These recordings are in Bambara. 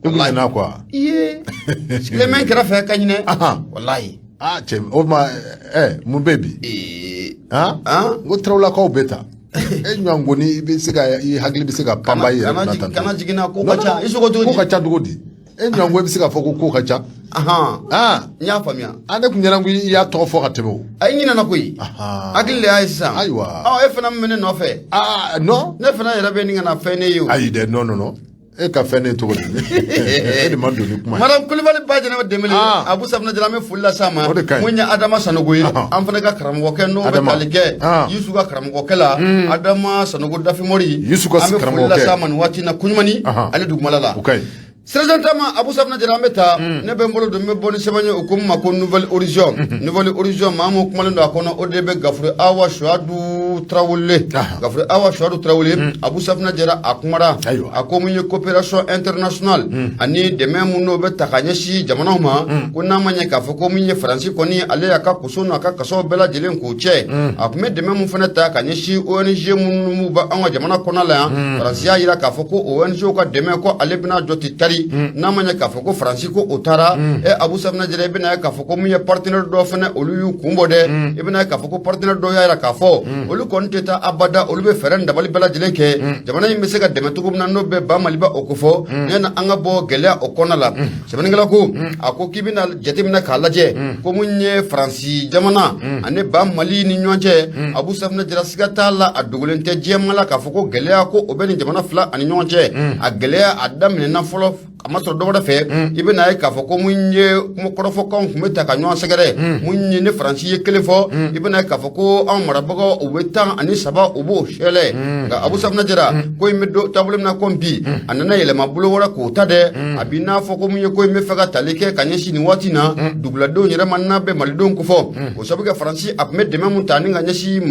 wallahi quoi iye le men kera fe kanyine wallahi chem o ma mon baby go trawla ko beta ngoni be siga i hagli be siga pamba yi kana jigina ko kacha isugo to ko kacha dugodi ngwe be siga foko ko kacha nya famia ane kunyana ngi ya to fo katebo ay nyina na koyi hagli le aysa aywa e fana mene no fe no ne fana yara be ninga na fe ne yo ay de no e ka fe ne to godi e de mando ni kuma maram kulibali baje na demele abu sabna jalame fulla sama munya adama sanogo yi am fana ka karamgo ken no be talige yusu ka karamgo kala adama sanogo dafi mori yusu ka karamgo fulla sama wati na kunyumani ale dugmalala Sérgentama Abou Safna Jarameta ne be mbolo do me boni sebanye okum ma ko nouvelle horizon mamu kumalendo akono odebe gafure awa shwadu trawule Abou Safna Jara akumara akomunye coopération internationale ani de même no be takanyeshi jamana ma kuna manye ka foko munye franci koni ale aka kusono aka kaso bela jelen ko che akume de même fana ta kanyeshi ONG munu ba anga jamana kona la francia ira ka foko ONG ko de même ko ale bina joti tari namanya ka foko Francisco Otara Abou Safna Jara bina ka foko mu ya partenaire do fana olu yu kumbo de ibina ka foko partenaire do ya ka fo olu konteta abada olu be ferenda bali bala jilenke jamana yimbe sega demetugo na no be ba maliba okufo nena anga bo gelea okonala sebani ngala ko ako kibina jetimina kalaje ko munye Franci jamana ane ba mali ni nyonje Abou Safna Jara sigata la adugulente jemala ka foko gelea ko obeni jamana fla ani nyonje a gelea adam ne na folo amaso dɔwɛrɛ fɛ I bɛ na ye k'a fɔ ko mun ye kɔrɔfɔkanw tun bɛ ta ka ɲɔgɔn sɛgɛrɛ mun ye ne Faransi ye kelen fɔ I bɛ na ye k'a fɔ ko anw marabagaw u bɛ 13 u b'o sɛlɛ nka Abou Safna Jara ko in bɛ don taabolo min na ko bi a nana yɛlɛma bolo wɛrɛ k'o ta dɛ a b'i n'a fɔ ko mun ye ko in bɛ fɛ ka tali kɛ ka ɲɛsin nin waati na duguladenw yɛrɛ ma n'a bɛ malidenw ko fɔ o sababu kɛ Faransi a tun bɛ dɛmɛ mun ta ni ka ɲɛsin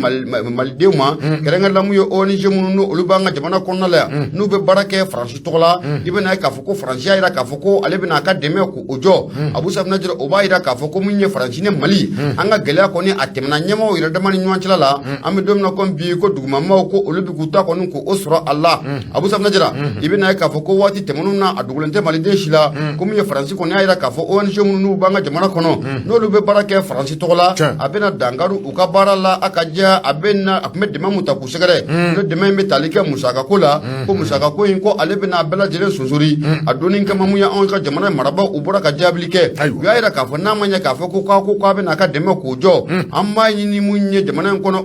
malidenw ma kɛrɛnkɛrɛnnenya mun ye ONG minnu n'olu b'an ka jamana kɔnɔna la yan n'u bɛ baara kɛ Faransi tɔgɔ la I bɛ na ye k'a fɔ ko Faransi yira k'a fɔ ko ale bɛna ka dɛmɛ ko o jɔ Abou Safna Jara o b'a yira k'a fɔ ko mun ye Faransi ni Mali an ka gɛlɛya kɔni a tɛmɛna ɲɛmaaw yɛrɛ dama ni ɲɔgɔn cɛla la an bɛ don min na ko bi ko dugumamaaw ko olu bɛ k'u ta kɔni ko o sɔrɔ a la Abou Safna Jara I bɛ na ye k'a fɔ ko waati tɛmɛnw na a dogolen tɛ Maliden si la ko mun ye Faransi kɔni y'a yira k'a fɔ ONG minnu b'an ka jamana kɔnɔ n'olu bɛ baara kɛ Faransi tɔgɔ la a bɛna dankari u ka baara la a ka diya a tun bɛ dɛmɛ mun ta k'u sɛgɛrɛ ne dɛmɛ in bɛ tali kɛ musakako la ko musakako in ko ale bɛna a bɛɛ lajɛlen sonsori a donni kama mun ye anw ka jamana marabaaw u bɔra ka jaabili kɛ u y'a yira k'a fɔ n'a ma ɲɛ k'a fɔ ko k'a bɛna a ka dɛmɛ k'o jɔ an b'a ɲini mun ye jamana in kɔnɔ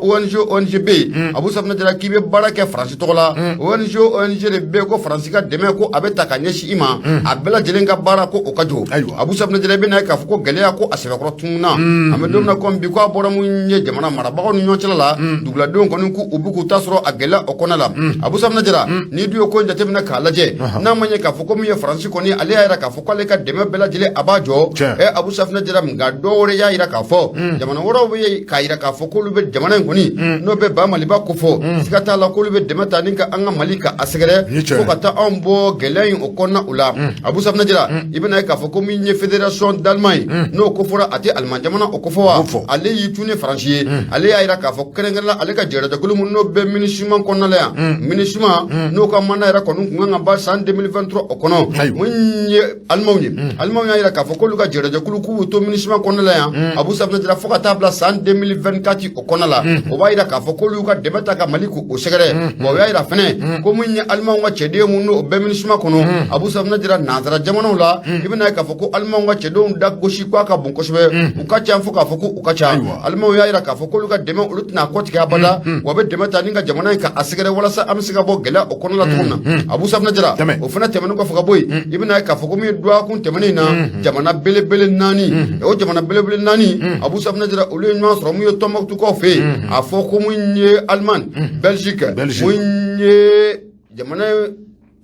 ONG bɛ yen Abou Safna Jara k'i bɛ baara kɛ Faransi tɔgɔ la ONG de bɛ yen ko Faransi ka dɛmɛ ko a bɛ ta ka ɲɛsin I ma a bɛɛ lajɛlen ka baara ko o ka jɔ Abou Safna Jara bɛ na ye k'a fɔ ko gɛlɛya ko a sɛbɛkɔrɔ tununna an bɛ don min na ko bi ko a bɔra mun ye jamana marabagaw ni ɲɔgɔn cɛla la duguladenw kɔni ko u bɛ k'u ta sɔrɔ a gɛlɛya o kɔnɔ la Abou Safna Jara n'i dun ye ko in jateminɛ k'a lajɛ n'a ma ɲɛ k'a fɔ ko mun ye Faransi kɔni ale y'a yira k'a fɔ k'ale ka dɛmɛ bɛɛ lajɛlen a b'a jɔ Abou Safna Jara nka dɔw wɛrɛ y'a yira k'a fɔ jamana wɛrɛw bɛ k'a yira k'a fɔ k'olu bɛ jamana in kɔni n'o bɛ ba Maliba ko fɔ siga t'a la k'olu bɛ dɛmɛ ta ni ka an ka Mali ka a sɛgɛrɛ fo ka taa anw bɔ gɛlɛya in o kɔnɔna o la Abou Safna Jara I bɛna ye k'a fɔ ko min ye fédération d'Allemagne n'o ko fɔra a tɛ Allemagne jamana o ko fɔ wa ale y'i tun ni Faransi ye ale y'a yira k'a fɔ kɛrɛnkɛrɛnnenya ale ka jɛrɛjakulu min n'o bɛ MINUSMA kɔnɔna la yan MINUSMA n'o ka mandat yɛrɛ kɔni tun kan ka ban san 2023 o kɔnɔ mun ye Alimaw y'a yira k'a fɔ k'olu ka jɛrɛjakulu k'u to MINUSMA kɔnɔna la yan Abou Safna Jara fo ka taa bila san 2024 o kɔnɔna la o b'a yira k'a fɔ k'olu y'u ka dɛmɛ ta ka Mali k'o sɛgɛrɛ wa o y'a yira fɛnɛ ko mun ye Alimaw ka cɛden mun n'o bɛ MINUSMA kɔnɔ Abou Safna Jara nanzara jamanaw la I bɛna ye k'a fɔ ko Alimaw ka cɛdenw da gosi k'a ka bon kosɛbɛ u ka ca fo k'a fɔ ko u ka ca Alimaw y'a yira k'a fɔ k'olu ka dɛmɛ olu tɛna kɔ tigɛ abada wa bɛ dɛmɛ ta ni ka jamana in ka a sɛgɛrɛ walasa an bɛ se ka bɔ gɛlɛya o kɔnɔna la cogo min na Abou Safna Jara o fana tɛmɛnen kɔfɛ ka bɔ yen I bɛna ye k'a fɔ ko min ye duwakun tɛmɛnen na jamana belebele 4 o jamana belebele 4 Abou Safna Jara olu ye ɲɔgɔn sɔrɔ mun ye Tɔnbɔkutu fɛ yen a fɔ ko mun ye Allemagne Belgique mun ye jamana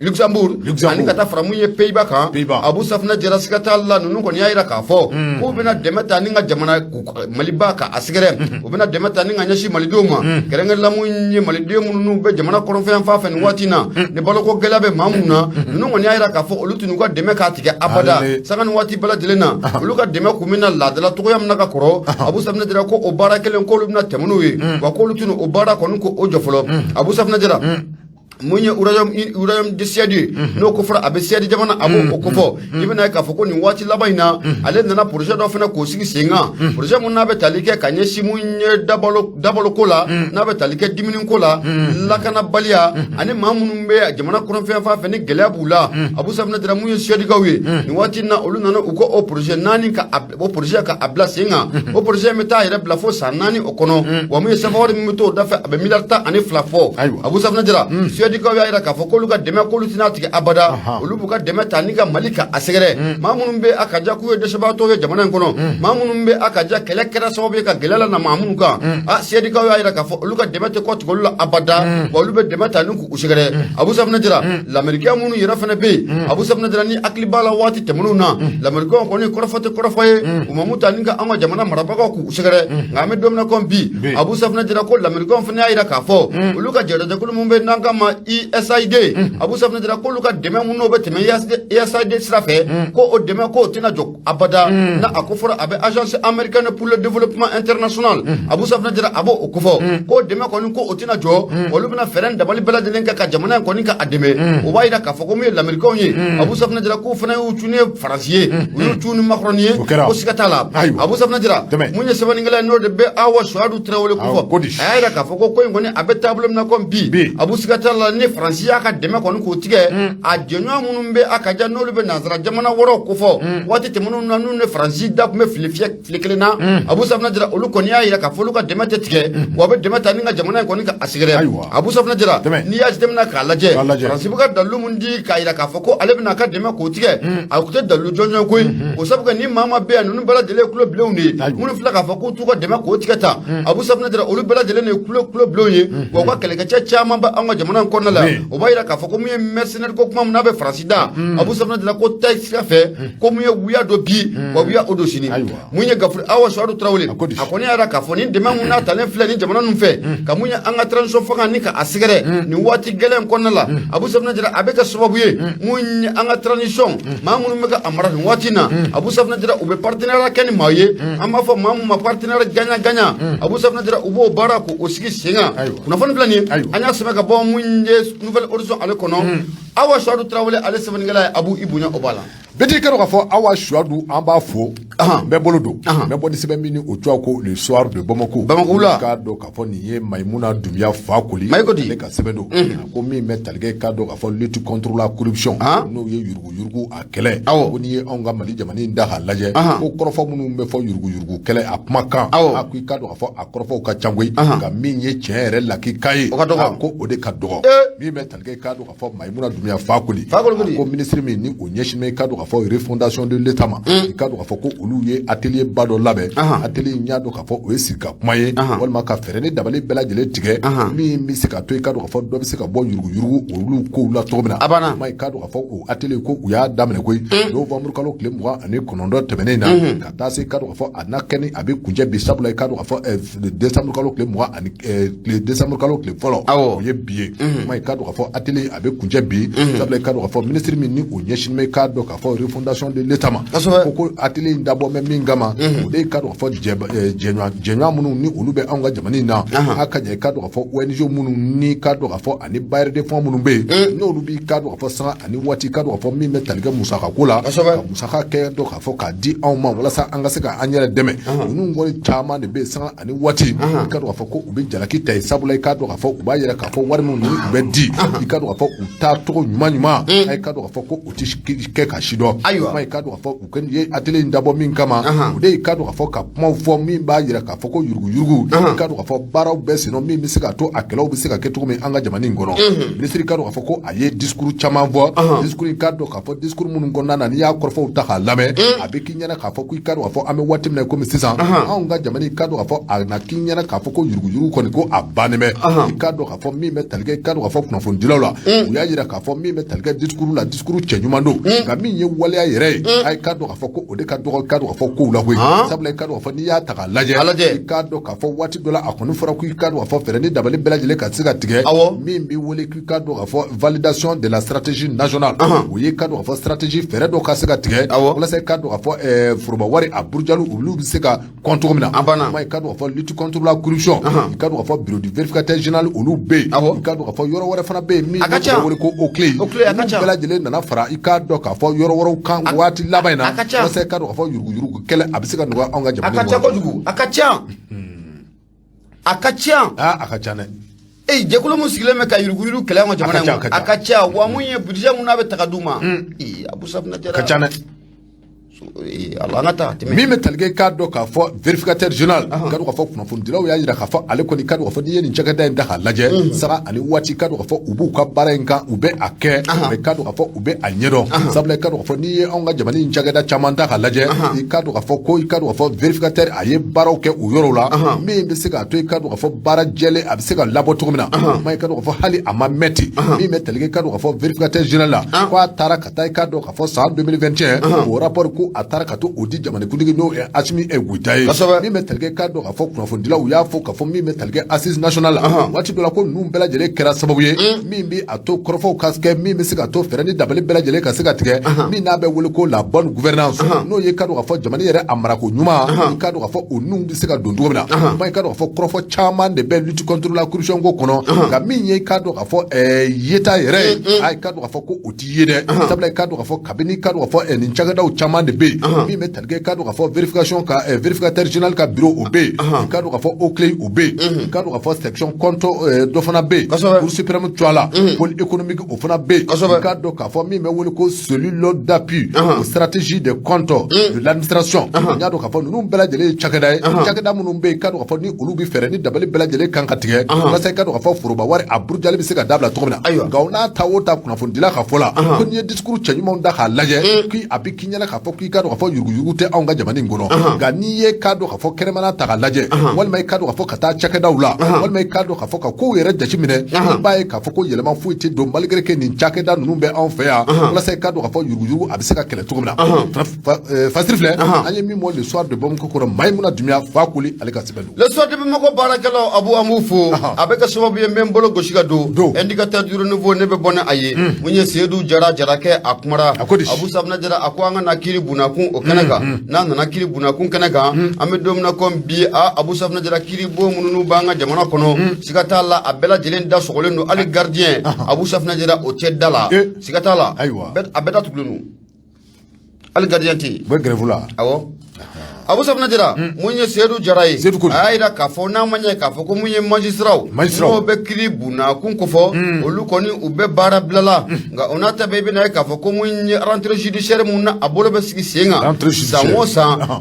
Luxembourg ani ka taa fara mun ye Pays-Bas kan Abou Safna Jara siga t'a la ninnu kɔni y'a yira k'a fɔ k'u bɛna dɛmɛ ta ni ka jamana Maliba ka a sɛgɛrɛ u bɛna dɛmɛ ta ni ka ɲɛsin malidenw ma kɛrɛnkɛrɛnnenya mun ye maliden minnu bɛ jamana kɔrɔnfɛn fan fɛ nin waati na ni baloko gɛlɛya bɛ maa minnu na ninnu kɔni y'a yira k'a fɔ olu tun y'u ka dɛmɛ k'a tigɛ abada sanga ni waati bɛɛ lajɛlen na olu ka dɛmɛ kun bɛna laadala cogoya min na ka kɔrɔ Abou Safna Jara ko o baara kelen k'olu bɛna tɛmɛ n'o ye wa k'olu tun o baara kɔni ko o jɔ fɔlɔ Abou Safna Jara mun ye uranium de siège n'o ko fɔra a bɛ siège jamana a b'o ko fɔ i bɛna ye k'a fɔ ko nin waati laban in na ale nana projet dɔ fana k'o sigi sen kan projet mun n'a bɛ tali kɛ ka ɲɛsin mun ye dabalo ko la n'a bɛ tali kɛ dumuni ko la lakanabaliya ani maa minnu bɛ jamana kɔnɔfɛn fan fɛ ni gɛlɛya b'u la Abu Safinɛ Jara mun ye siègekaw ye nin waati in na olu nana u ko o projet 4 o projet ka a bila sen kan o projet bɛ taa yɛrɛ bila fo san 4 o kɔnɔ wa mun ye sɛbɛnwari min bɛ to o da fɛ a bɛ miliyari 12 fɔ Abu Safinɛ Jara siègekaw y'a jira k'a fɔ k'olu ka dɛmɛ k'olu tɛna tigɛ abada olu b'u ka dɛmɛ ta ni ka Mali ka a sɛgɛrɛ maa minnu bɛ a ka ja k'u ye dɛsɛbaatɔ ye jamana in kɔnɔ maa minnu bɛ a ka ja kɛlɛ kɛra sababu ye ka gɛlɛya la na maa minnu kan siègekaw y'a jira k'a fɔ olu ka dɛmɛ tɛ kɔ tigɛ olu la abada wa olu bɛ dɛmɛ ta ni k'u sɛgɛrɛ Abu Safinɛ Jara l'américain minnu yɛrɛ fana bɛ yen Abu Safinɛ Jara ni hakili b'a la waati tɛmɛnenw na l'américain kɔni kɔrɔfɔ tɛ kɔrɔfɔ ye u ma mun ta ni ka an ka jamana marabagaw k'u sɛgɛrɛ nka an bɛ don min na komi bi Abu Safinɛ Jara ko l'américain fana y'a jira k'a fɔ olu ka jɛrɛjɛkulu min bɛ n'an ka ma USAID Abu Safinɛ Jara k'olu ka dɛmɛ minnu bɛ tɛmɛ USAID sira fɛ ko o dɛmɛ k'o tɛna jɔ abada na a ko fɔra a bɛ agence américaine pour le développement international Abu Safinɛ Jara a b'o o ko fɔ k'o dɛmɛ kɔni ko o tɛna jɔ olu bɛna fɛɛrɛ dabali bɛɛ lajɛlen kɛ ka jamana in kɔni ka a dɛmɛ o b'a jira k'a fɔ ko mun ye l'américain ye Abu Safinɛ Jara k'u fana y'u cun ni Faransi ye u y'u cun ni Macron ye ko siga t'a la Abu Safinɛ Jara mun ye sɛbɛnnikɛla ye n'o de bɛ Awa Suwadu Tarawele ko fɔ a y'a jira k'a fɔ ko in kɔni a bɛ taabolo min na komi bi Abu siga t'a la ni Faransi y'a ka dɛmɛ kɔni k'o tigɛ a jɛɲɔgɔn minnu bɛ a ka ja n'olu bɛ nanzara jamana wɔɔrɔw ko fɔ waati tɛmɛnenw na n'u ni Faransi da tun bɛ fili kelen na Abu Safinɛ Jara olu kɔni y'a jira k'a fɔ olu ka dɛmɛ tɛ tigɛ wa a bɛ dɛmɛ ta ni ka jamana in kɔni ka a sɛgɛrɛ Abu Safinɛ Jara n'i y'a jateminɛ k'a lajɛ Faransi bɛ ka dalilu mun di k'a jira k'a fɔ ko ale bɛna a ka dɛmɛ k'o tigɛ a tun tɛ dalilu jɔnjɔn koyi o sabu kɛ ni maa ma bɛ yan ninnu bɛɛ lajɛlen ye tulo bilenw de ye minnu filɛ k'a fɔ k'u t'u ka dɛmɛ k'o tigɛ ta Abu Safinɛ Jara olu bɛɛ lajɛlen de ye tulo bilenw ye wa u ka kɛlɛkɛcɛ caman bɛ an ka jamana in kɔnɔna la o b'a jira k'a fɔ ko mun ye mercenaire ko kuma min n'a bɛ Faransi da Abu Safinɛ Jara ko tayi sira fɛ ko mun ye wuya dɔ bi wa wuya o don sini mun ye Gafuri Awa Suwadu Tarawele a kɔni y'a jira k'a fɔ ni dɛmɛ mun n'a talen filɛ ni jamana ninnu fɛ ka mun ye an ka transition fanga ni ka a sɛgɛrɛ nin waati gɛlɛn kɔnɔna la Abu Safinɛ Jara a bɛ kɛ sababu ye mun ye an ka transition maa minnu bɛ ka a mara nin waati na Abu Safinɛ Jara u bɛ partenariat kɛ ni maa ye an b'a fɔ maa min ma partenariat gagnant Abu Safinɛ Jara u b'o baara k'o sigi sen kan kunnafoni filɛ nin ye an y'a sɛbɛn ka bɔ mun ye nouvelle horizon ale kɔnɔ Awa Suwadu Tarawele ale sɛbɛnnikɛla ye Abu i bonya o b'a la bɛɛ kɛra k'a fɔ Awa Suwadu an b'a fo bɛɛ bolo don bɛɛ bɔ ni sɛbɛn min ni o cogoya ko le soir de Bamako la k'a dɔn k'a fɔ nin ye Mayimuna Dunbiya Fakoli ale ka sɛbɛn don ko min bɛ tali kɛ k'a dɔn k'a fɔ lutte contre la corruption n'o ye yuruguyurugu a kɛlɛ ko n'i ye anw ka Mali jamana in da k'a lajɛ ko kɔrɔfɔ minnu bɛ fɔ yuruguyurugu kɛlɛ a kumakan a ko i k'a dɔn k'a fɔ a kɔrɔfɔw ka ca koyi nka min ye tiɲɛ yɛrɛ lakika ye ko o de ka dɔgɔ min bɛ tali kɛ k'a dɔn k'a fɔ Mayimuna Dunbiya Fakoli ko ministre min ni o ɲɛsinnen bɛ k'a dɔn k'a fɔ refondation de l'État ma i k'a dɔn k'a fɔ ko olu ye atelier ba dɔ labɛn atelier in y'a dɔn k'a fɔ o ye sigi ka kuma ye walima ka fɛɛrɛ ni dabali bɛɛ lajɛlen tigɛ min bɛ se ka to i k'a dɔn k'a fɔ dɔ bɛ se ka bɔ yuruguyurugu olu kow la cogo min na i k'a dɔn k'a fɔ o atelier ko u y'a daminɛ koyi novembre kalo tile 29 tɛmɛnen na ka taa se i k'a dɔn k'a fɔ a n'a kɛ ni a bɛ kuncɛ bi sabula i k'a dɔn k'a fɔ décembre kalo tile 20 décembre kalo tile fɔlɔ o ye bi ye i k'a dɔn k'a fɔ atelier a bɛ kuncɛ bi sabula i k'a dɔn k'a fɔ ministre min ni o ɲɛsinnen bɛ i k'a dɔn k'a fɔ refondation de l'État ma ko atelier in dabɔ mɛ min kama o de ye k'a dɔn k'a fɔ jɛɲɔgɔn minnu ni olu bɛ anw ka jamana in na a ka ɲɛ i k'a dɔn k'a fɔ ONG minnu ni k'a dɔn k'a fɔ ani bailleurs de fonds minnu bɛ yen n'olu b'i k'a dɔn k'a fɔ sanga ani waati k'a dɔn k'a fɔ min bɛ tali kɛ musaka ko la ka musaka kɛ dɔn k'a fɔ k'a di anw ma walasa an ka se ka an yɛrɛ dɛmɛ ninnu kɔni caman de bɛ yen sanga ani waati i k'a dɔn k'a fɔ ko u bɛ jalaki ta ye sabula i k'a dɔn k'a fɔ u b'a yɛrɛ k'a fɔ wari minnu ni u bɛ di i k'a dɔn k'a fɔ u taa cogo ɲuman a ye k'a dɔn k'a fɔ ko u tɛ kɛ ka si dɔn i k'a dɔn k'a fɔ u kɔni ye atelier in dabɔ min kama o de ye k'a dɔn k'a fɔ ka kumaw fɔ min b'a yira k'a fɔ ko yuruguyurugu i k'a dɔn k'a fɔ baaraw bɛɛ senna min bɛ se ka to a kɛlɛw bɛ se ka kɛ cogo min an ka jamana in kɔnɔ minisiri k'a dɔn k'a fɔ ko a ye discours caman fɔ discours in k'a dɔn k'a fɔ discours minnu kɔnɔna na n'i y'a kɔrɔfɔw ta k'a lamɛn a bɛ k'i ɲɛna k'a fɔ ko i k'a dɔn k'a fɔ an bɛ waati min na komi sisan anw ka jamana in k'a dɔn k'a fɔ a na k'i ɲɛna k'a fɔ ko yuruguyurugu kɔni ko a bannen bɛ i k'a dɔn k'a fɔ min bɛ tali kɛ i k'a dɔn k'a fɔ kunnafonidilaw la u y'a yira k'a fɔ min bɛ tali kɛ discours la discours cɛ ɲuman don nka min ye waleya yɛrɛ ye a ye k'a dɔn k'a fɔ ko o de ka dɔgɔ ka dɔn ka fɔ kow la koyi sabula i ka dɔn ka fɔ n'i y'a ta k'a lajɛ i k'a dɔn k'a fɔ waati dɔ la a kɔni fɔra ko i ka dɔn ka fɔ fɛɛrɛ ni dabali bɛɛ lajɛlen ka se ka tigɛ min b'i wele k'i ka dɔn ka fɔ validation de la stratégie nationale o ye ka dɔn ka fɔ stratégie fɛɛrɛ dɔ ka se ka tigɛ walasa i ka dɔn ka fɔ foroba wari a burujaliw olu bɛ se ka kɔn cogo min na i ka dɔn ka fɔ lutte contre la corruption i ka dɔn ka fɔ bureau du vérificateur général olu bɛ yen i ka dɔn ka fɔ yɔrɔ wɛrɛ fana bɛ yen min bɛ wele ko OCLEI olu bɛɛ lajɛlen nana fara i ka dɔn k'a fɔ yɔrɔ wɛrɛw kan waati laban in na walasa i ka dɔn ka fɔ yuruguyurugu kɛlɛ a bɛ se ka nɔgɔya anw ka jamana in kɔnɔ. A ka ca a ka ca a ka ca dɛ. jɛkulu mun sigilen bɛ ka yuruguyurugu kɛlɛ anw ka jamana in kɔnɔ a ka ca wa mun ye budget mun n'a bɛ ta ka d'u ma Abu Safinɛ Jara ka ca dɛ. min bɛ tali kɛ k'a dɔn k'a fɔ vérificateur général ka dɔn k'a fɔ kunnafonidilaw y'a jira k'a fɔ ale kɔni ka dɔn k'a fɔ n'i ye nin cakɛda in ta k'a lajɛ saga ani waati ka dɔn k'a fɔ u b'u ka baara in kan u bɛ a kɛ mais ka dɔn k'a fɔ u bɛ a ɲɛdɔn sabula i ka dɔn k'a fɔ n'i ye anw ka jamana in cakɛda caman ta k'a lajɛ i ka dɔn k'a fɔ ko i ka dɔn k'a fɔ vérificateur a ye baaraw kɛ o yɔrɔw la min bɛ se k'a to i ka dɔn k'a fɔ baara jɛlen a bɛ se ka labɔ cogo min na i ka dɔn k'a fɔ hali a ma mɛn ten min bɛ tali kɛ ka dɔn k'a fɔ vérificateur général la ko a taara ka taa i ka dɔn k'a fɔ san 2021 o rapport ko a taara ka to o di jamanakuntigi n'o ye Asimi Goita ye min bɛ tali kɛ k'a dɔn k'a fɔ kunnafonidilaw y'a fɔ k'a fɔ min bɛ tali kɛ assise nationale la waati dɔ la ko ninnu bɛɛ lajɛlen kɛra sababu ye min bɛ a to kɔrɔfɔw ka kɛ min bɛ se ka to fɛɛrɛ ni dabali bɛɛ lajɛlen ka se ka tigɛ min n'a bɛ wele ko la bonne gouvernance n'o ye ka dɔn k'a fɔ jamana yɛrɛ a marako ɲuman i ka dɔn k'a fɔ o ninnu bɛ se ka don cogo min na i ka dɔn k'a fɔ kɔrɔfɔ caman de bɛ lutte contre la corruption ko kɔnɔ nka min ye i ka dɔn k'a fɔ yeta yɛrɛ ye i ka dɔn k'a fɔ ko o t'i ye dɛ sabula i ka dɔn k'a fɔ kabini i ka dɔn k'a fɔ nin cakɛdaw caman de bɛ yen min bɛ tali kɛ i ka dɔn k'a fɔ vérification ka vérificateur général ka bureau o bɛ yen i ka dɔn k'a fɔ OCLEI o bɛ yen i ka dɔn k'a fɔ section compte dɔ fana bɛ yen cour suprême tu la pôle économique o fana bɛ yen i ka dɔn k'a fɔ min bɛ wele ko cellule d'appui aux stratégies de compte de l'administration n y'a dɔn k'a fɔ ninnu bɛɛ lajɛlen ye cakɛda ye cakɛda minnu bɛ yen i ka dɔn k'a fɔ ni olu bɛ fɛɛrɛ ni dabali bɛɛ lajɛlen kan ka tigɛ walasa i ka dɔn k'a fɔ foroba wari a burujali bɛ se ka dabila cogo min na nka o n'a ta o ta kunnafonidila ka fɔ la ko n'i ye discours cɛɲumanw da k'a lajɛ k'i a bɛ k'i ɲɛna k'a fɔ k'i ka dɔn k'a fɔ yuruguyurugu tɛ anw ka jamana in kɔnɔ nka n'i ye k'a dɔn k'a fɔ kɛnɛmana ta k'a lajɛ walima i k'a dɔn k'a fɔ ka taa cakɛdaw la walima i k'a dɔn k'a fɔ ka kow yɛrɛ jateminɛ i b'a ye k'a fɔ ko yɛlɛma foyi tɛ don malgré que nin cakɛda ninnu bɛ anw fɛ yan walasa i k'a dɔn k'a fɔ yuruguyurugu a bɛ se ka kɛlɛ cogo min na Fasiri filɛ an ye min mɔ le soir de Bamako kɔnɔ Mayimuna Dunbiya Fakoli ale ka sɛbɛn don le soir de Bamako baarakɛlaw Abu an b'u fo a bɛ kɛ sababu ye n bɛ n bolo gosi ka don indicateur du renouveau ne bɛ bɔ ni a ye mun ye Seydou Jara Jarakɛ a kumara Abu Safinɛ Jara a ko an ka na kiiri bunakun o kɛnɛ kan n'a nana kiiri bunakun kɛnɛ kan an bɛ don min na comme bi Abu Safinɛ Jara kiiri bon minnu b'an ka jamana kɔnɔ siga t'a la a bɛɛ lajɛlen da sɔgɔlen don hali gardien Abu Safinɛ Jara o tɛ da la siga t'a la a bɛɛ datugulen don hali gardien tɛ yen u bɛ grève la awɔ Abu Safinɛ Jara mun ye Seydou Jara ye a y'a jira k'a fɔ n'a ma ɲɛ k'a fɔ ko mun ye magistrat n'o bɛ kiiri bunakun kofɔ olu kɔni u bɛ baara bilala nka o n'a ta bɛɛ i bɛna ye k'a fɔ ko mun ye rentrée judiciaire mun na a bolo bɛ sigi sen kan san o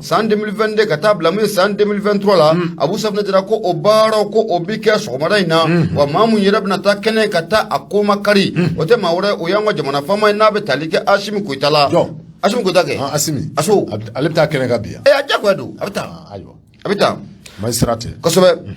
san 2022 ka taa bila mun ye san 2023 la Abu Safinɛ Jara ko o baaraw ko o bi kɛ sɔgɔmada in na wa maa mun yɛrɛ bɛna taa kɛnɛ ka taa a ko makari o tɛ maa wɛrɛ o y'an ka jamana faama ye n'a bɛ tali kɛ Asimi Goita la Asimi Goita kɛ Asimi Aso ale bɛ taa kɛnɛ ka bi yan a diyagoya don a bɛ taa a bɛ taa magistrat tɛ kosɛbɛ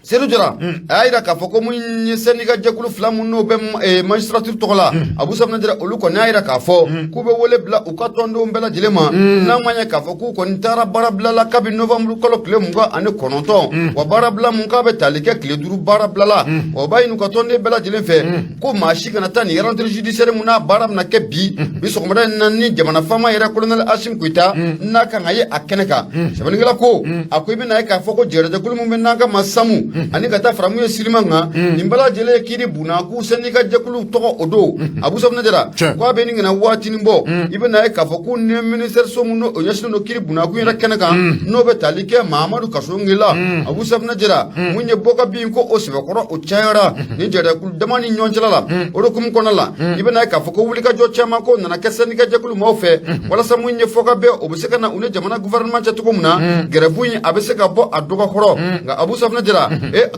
Seydou Jara a y'a jira k'a fɔ ko mun ye syndicat jɛkulu fila mun n'o bɛ magistrature tɔgɔ la Abu Safinɛ Jara olu kɔni y'a jira k'a fɔ k'u bɛ wele bila u ka tɔndenw bɛɛ lajɛlen ma n'a ma ɲɛ k'a fɔ k'u kɔni taara baarabila la kabini novembre kalo tile 29 wa baarabila mun k'a bɛ tali kɛ tile 5 baarabila la wa o b'a ɲini u ka tɔnden bɛɛ lajɛlen fɛ ko maa si kana taa nin rentrée judiciaire mun n'a baara bɛna kɛ bi sɔgɔmada in na ni jamana faama yɛrɛ colonel Asimi Goita n'a kan ka ye a kɛnɛ kan sɛbɛnnikɛla ko a ko i bɛna ye k'a fɔ ko jɛrɛjɛkulu mun bɛ n'an ka masamu ani ka taa fara mun ye Siliman kan nin bɛɛ lajɛlen ye kiiri bunakun syndicat jɛkulu tɔgɔ o don Abu Safinɛ Jara ko a bɛ nin ɲinɛ waatinin bɔ i bɛna ye k'a fɔ ko ni ministère so mun o ɲɛsinnen don kiiri bunakun yɛrɛ kɛnɛ kan n'o bɛ tali kɛ Mahamadu Kasongila Abu Safinɛ Jara mun ye bɔka bin ko o sɛbɛkɔrɔ o cayara ni jɛrɛjɛkulu dama ni ɲɔgɔn cɛla la o de kumu kɔnɔna la i bɛna ye k'a fɔ ko wulikajɔ caman ko nana kɛ syndicat jɛkulu maaw fɛ walasa mun ye fɔka bɛɛ o bɛ se ka na u ni jamana gouvernement cɛ cogo min na grève in a bɛ se ka bɔ a dɔgɔ kɔrɔ nka Abu Safinɛ Jara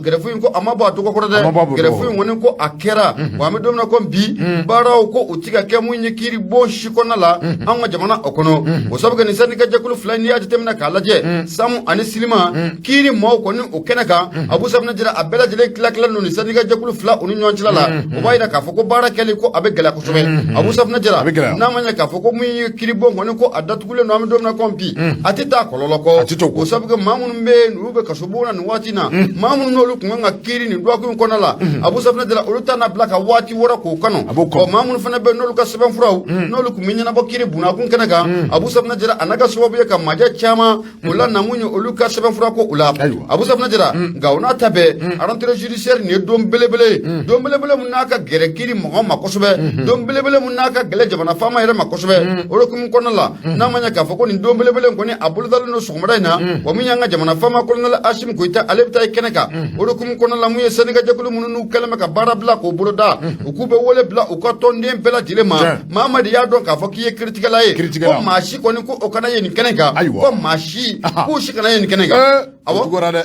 greffu ko amaba to ko de greffu woni ko akera wa me domna ko bi baraw ko utiga ke munye kiri bo shikona la anga jamana okono o sabga ni sani ka jakulu fulani ya temna kalaje samu ani silima kiri mo ko ni o kenaka abu sabna jira abela jile klakla no ni sani ka jakulu fula oni nyonchila la o bayina ka foko bara kele ko abe gala ko sobe abu sabna jira na manya ka foko munye kiri bo ngone ko adatugule no am domna ko bi atita kololo ko o sabga mamun be nube ka sobona ni watina mamun no lu kunga kiri ni dwa ko kona la abu sabna jira uluta na blaka wati wora ko kano o mamun fana be no lu ka seben furaw no lu kuminya na bokiri buna kun kenaka abu sabna jira anaka sobo ye ka maja chama ulla namunyo olu ka seben fura ko ula abu sabna jira gauna tabe arantere judiciaire ni dom belebele munaka gere kiri mo ma kosobe dom belebele munaka gele jabana fama yere ma kosobe olu kum kona la na manya ka foko ni dom belebele ko ni abul dal no sumada ina wa munya nga jamana fama ko na ashim ko ita alebta kenaka olu kum kona la muye senega jakulu mununu kalama ka barabla ko buroda ukube wole bla ukatonde bela dilema mama ya don ka foki ye critical ay ko mashi ko ni ko okana ye ni keneka ko mashi ko shi kana ye ni keneka awo gorade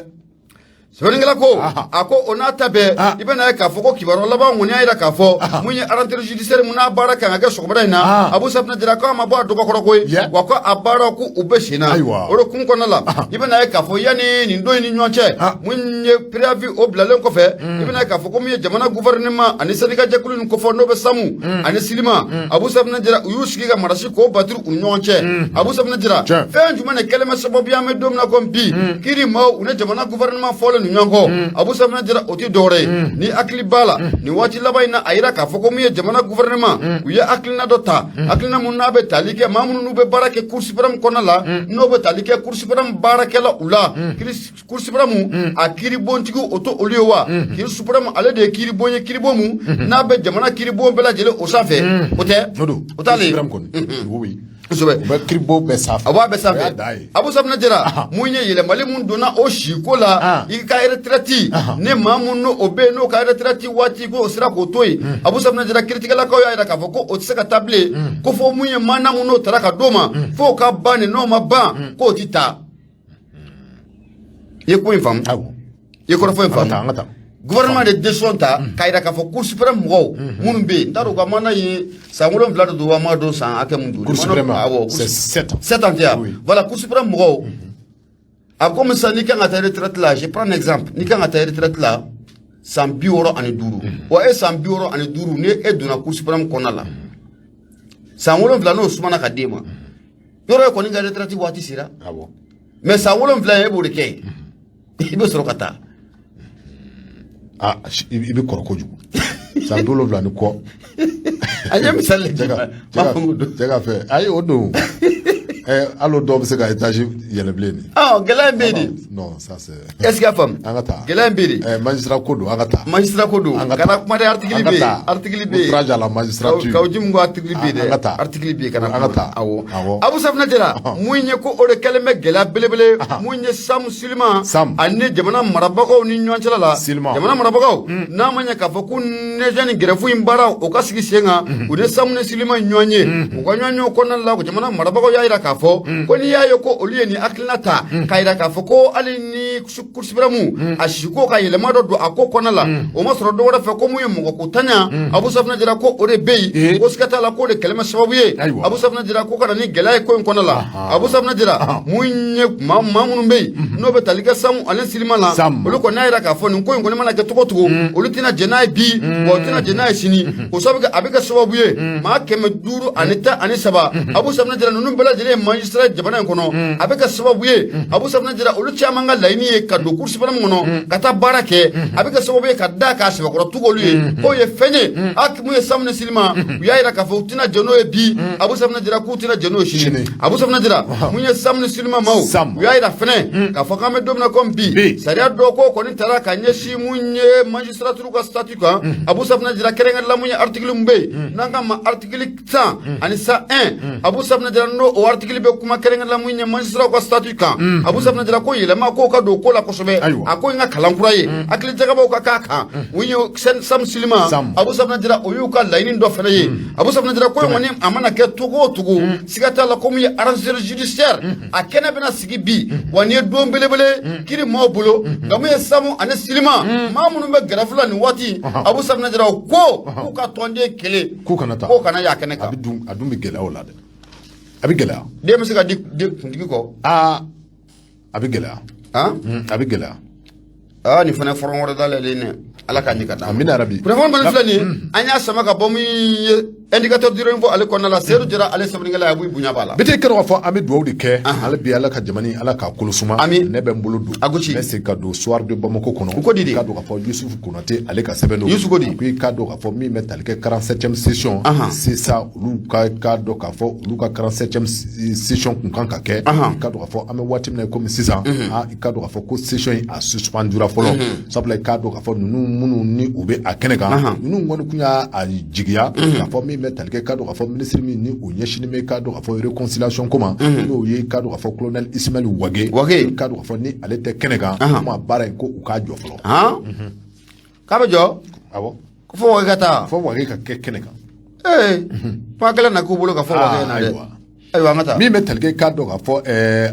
Sebeningala ko ako onata be ibena ka foko kibaro laba ngoni ayira ka fo munye arantere judiciaire muna baraka ngaka sokobara ina abu sabna jira ka ma ba dogo koro koy wako abara ku ubeshina oro kun kona la ibena ka fo yani ni ndo ni nyonche munye préavis oblalen ko fe ibena ka foko munye jamana gouvernement ani senika jakulu ni ko fo no be samu ani silima abu sabna jira uyushiki ga marashi ko batru nyonche abu sabna jira fe njumane kelema sababu ya me domna ko bi kiri ma une jamana gouvernement fo nyongo abu sabna jira oti dore ni akli bala ni wati labayna ayira ka foko mu jamana gouvernement uya akli na dota akli na munna be talike mamunu nu be barake kursi param konala no be talike kursi param barake la ula kursi param akiri bontigo oto oliowa kiri suparam ale de kiri bonye kiri bomu na be jamana kiri bom bela jele osafe ote otale oui sobe kribo besaf awa besaf abu sabna jira munye yele mali mun dona o shikola ika retrati ne mamun no obe no ka retrati wati ko sira ko toy abu sabna jira criticala ko ya ka foko o tsaka table ko fo munye mana mun no taraka doma fo ka bani no maba ko tita ye ko infam ye ko fo infam gouvernement de desonta kayda ka fo cour suprême mo mun be ndaro ko mana yi sangolon vlado do wa ma do san ake mun do cour suprême c'est 7 ans voilà cour suprême mo a comme ça ni kan ata retraite là je prends un exemple ni kan ata retraite là 100 euro ani duru wa e 100 euro ani duru ne e dona cour suprême konala sangolon vlado sumana ka dema yoro ko ni ga retraite wati sira mais sangolon vlado e bo de kay ibe soro kata ibi koroko jugu san dolo vla ni ko anya misale jaga fe ayi odo allo do se ga étage yele bleni gela mbedi non ça c'est est-ce que femme angata gela mbedi magistrat kodo angata kana kuma de article B outrage à la magistrature ka ujim ngo article B de article B kana angata awo abu safna jira munye ko ore kalme gela belebele munye sam sulima anne jamana marabako ni nyonchela la jamana marabako na manya ka foku ne jani grefu imbara o kasigi senga une sam ne sulima nyonye ko nyonyo ko nan la ko jamana marabako yaira ka fo ko ni yayo ko oliye ni aklinata kayira ka fo ko ali ni kursibiramu ashiko ka yele mado do akoko nala o masro do wada fe ko muye mo ko tanya abu safna jira ko ore bey ko skata la ko de kelma sababuye abu safna jira ko kana ni gelay ko ko nala abu safna jira munye mamunu bey no be talika samu alen silimala o ko naira ka fo ni ko ngoni mana ke to to o lutina jenay bi o tina jenay sini o sabuga abika sababuye ma keme duru anita anisaba abu safna jira nunu bela jere magistrat jabana kono abeka sababu ye abu sabna jira olu chama nga laini ye ka do kursi bana ngono kata barake abeka sababu ye ka da ka sebe ko tugolu ye ko ye fenye akimu ye samne silima yaira ka fautina jeno e bi abu sabna jira kutina jeno shini abu sabna jira munye samne silima mau yaira fene ka fakame domna kom bi saria do ko ni tara ka nyeshi munye magistrature ka statut ka abu sabna jira kerenga la munye article mbe nanga ma article 100 ani 101 abu sabna jira no o article article be kuma kerengala mu nya magistrat ko statut kan Abu Safna Jara ko yelema ko ka do ko la kosebe ako nga kalankura ye akili jaga ba ka kan winyo sam silima Abu Safna Jara o yu ka lainin do fana ye Abu Safna Jara ko woni amana ke tugo sigata la ko mu arranger judiciaire akena bena sigi bi wani do belebele kiri mo bulo ngamu samu ane silima mamunu be grafula ni wati Abu Safna Jara ko ka tonde kele ko kanata ko kana ya kene ka adum gela wala de abigela de musika digi ko abigela abigela ni fana foron wala dalale ne ala ka nyika da amina rabi vraiment ban flani anya sama ka bomu indicateur du renfo ale konna la seru jira ale sabringa la abu bunya bala bete kero fo ami do de ke ala bi ala ka jamani ala ka kulusuma ne be mbulu do aguchi c'est ka do soir de Bamako kono ko didi ka do ka fo Yusuf Konate ale ka sebendo Yusuf Kodi ko ka do ka fo mi metal ke 47e session c'est ça lu ka do ka fo lu ka 47e session kun kan ka ke ka do ka fo ame watim na comme 600 ka do ka fo ko session a suspendura folo sabla ka do ka fo nunu munu ni ube akenega nunu ngoni kunya a jigiya ka fo mi metal ke kado afo ministre mi ni o nyeshini me kado afo réconciliation comment no ye kado afo colonel Ismail Wage kado afo ni alete kenega ma bara ko u ka joflo ka ba jo awo ko fo Wage kata fo Wage ka kenega pa kala na ko bolo ka fo Wage na de aywa ngata mi metal ke kado afo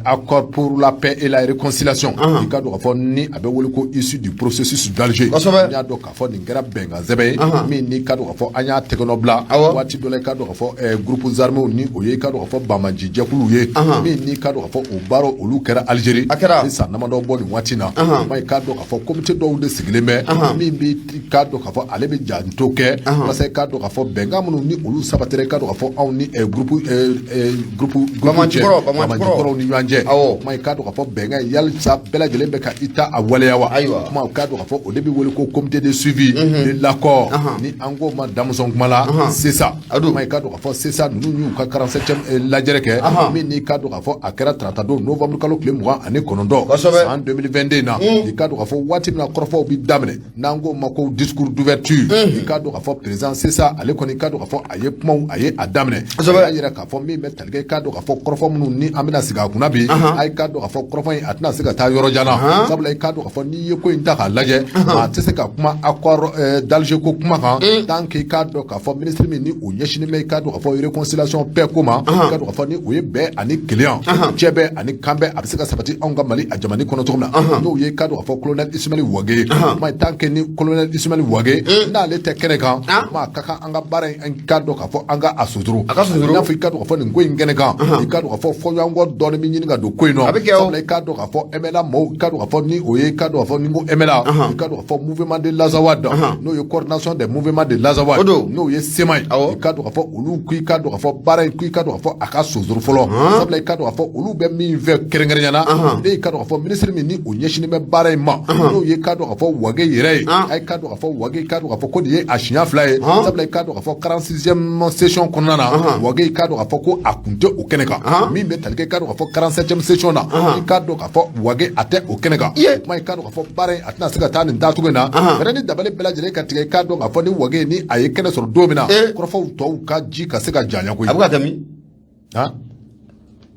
accord pour la paix et la réconciliation kado afo ni abe wole ko issu du processus d'Alger nya do ka fo ni ngara benga zebe mi ni kado afo anya teknobla wati do le kado afo groupes armés ni oye kado afo bamaji jekulu ye mi ni kado afo o baro olu kera Algérie sa na mando bo ni wati na mai kado afo comité do de sigleme mi bi kado afo alebe janto ke parce kado afo benga munu ni olu sabatere kado afo on ni groupe Bamako ni nyanje mai kado ka fo benga yal sa bela jele be ka ita awalewa kuma kado ka fo o debi wole ko comité de suivi de l'accord ni ango madame Zongmala c'est ça mai kado ka fo c'est ça nous ñu ka 47e la jereke mi ni kado ka fo akera tratado novembre kalo kle mois ane konondo en 2022 na ni kado ka fo wati na korfo bi damne nango mako discours d'ouverture ni kado ka fo président c'est ça ale ko ni kado ka fo aye kuma aye adamne ayira ka fo mi metal kado ka fo korfo munu ni amina siga kuna bi ay kado ka fo korfo atna siga ta yoro jana sabla ay kado ka fo ni yeko inta ka laje ma tese ka kuma accord d'Alger ko kuma kan tant que kado ka fo ministre mi ni o nyeshini me kado ka fo réconciliation paix kuma kado ka fo ni o ye be ani client chebe ani kambe abisika sabati onga mali a jamani kono tokna no ye kado ka fo colonel Ismail Wage ma tant que ni colonel Ismail Wage na le tekene kan ma kaka anga bare en kado ka fo anga asuduru na fi kado ka fo ni ngwe ngene kan kado ka fo yango don mi nyinga do ko ino sabla kado ka fo emela mo kado ka fo ni oye kado ka fo ni mo emela kado ka fo mouvement de Lazawad no ye coordination des mouvements de Lazawad no ye semai kado ka fo ulu ku kado ka fo bare ku kado ka fo aka sozuru folo sabla kado ka fo ulu be mi ve kerengrenyana de kado ka fo ministre mi ni onyeshini me bare ma no ye kado ka fo Wage yere ay kado ka fo Wage kado ka fo ko die ashinya fly sabla kado ka fo 46e session konana Wage kado ka fo ko akunte o keneka mi be talke kado ka fo 47e session na kado ka fo Wage ate o keneka mai kado ka fo bare atna siga tani ndatu gena reni dabale bela jere ka tige kado ka fo ni Wage ni aye kene soro domina ko fo to ka ji ka siga janya ko abuka kami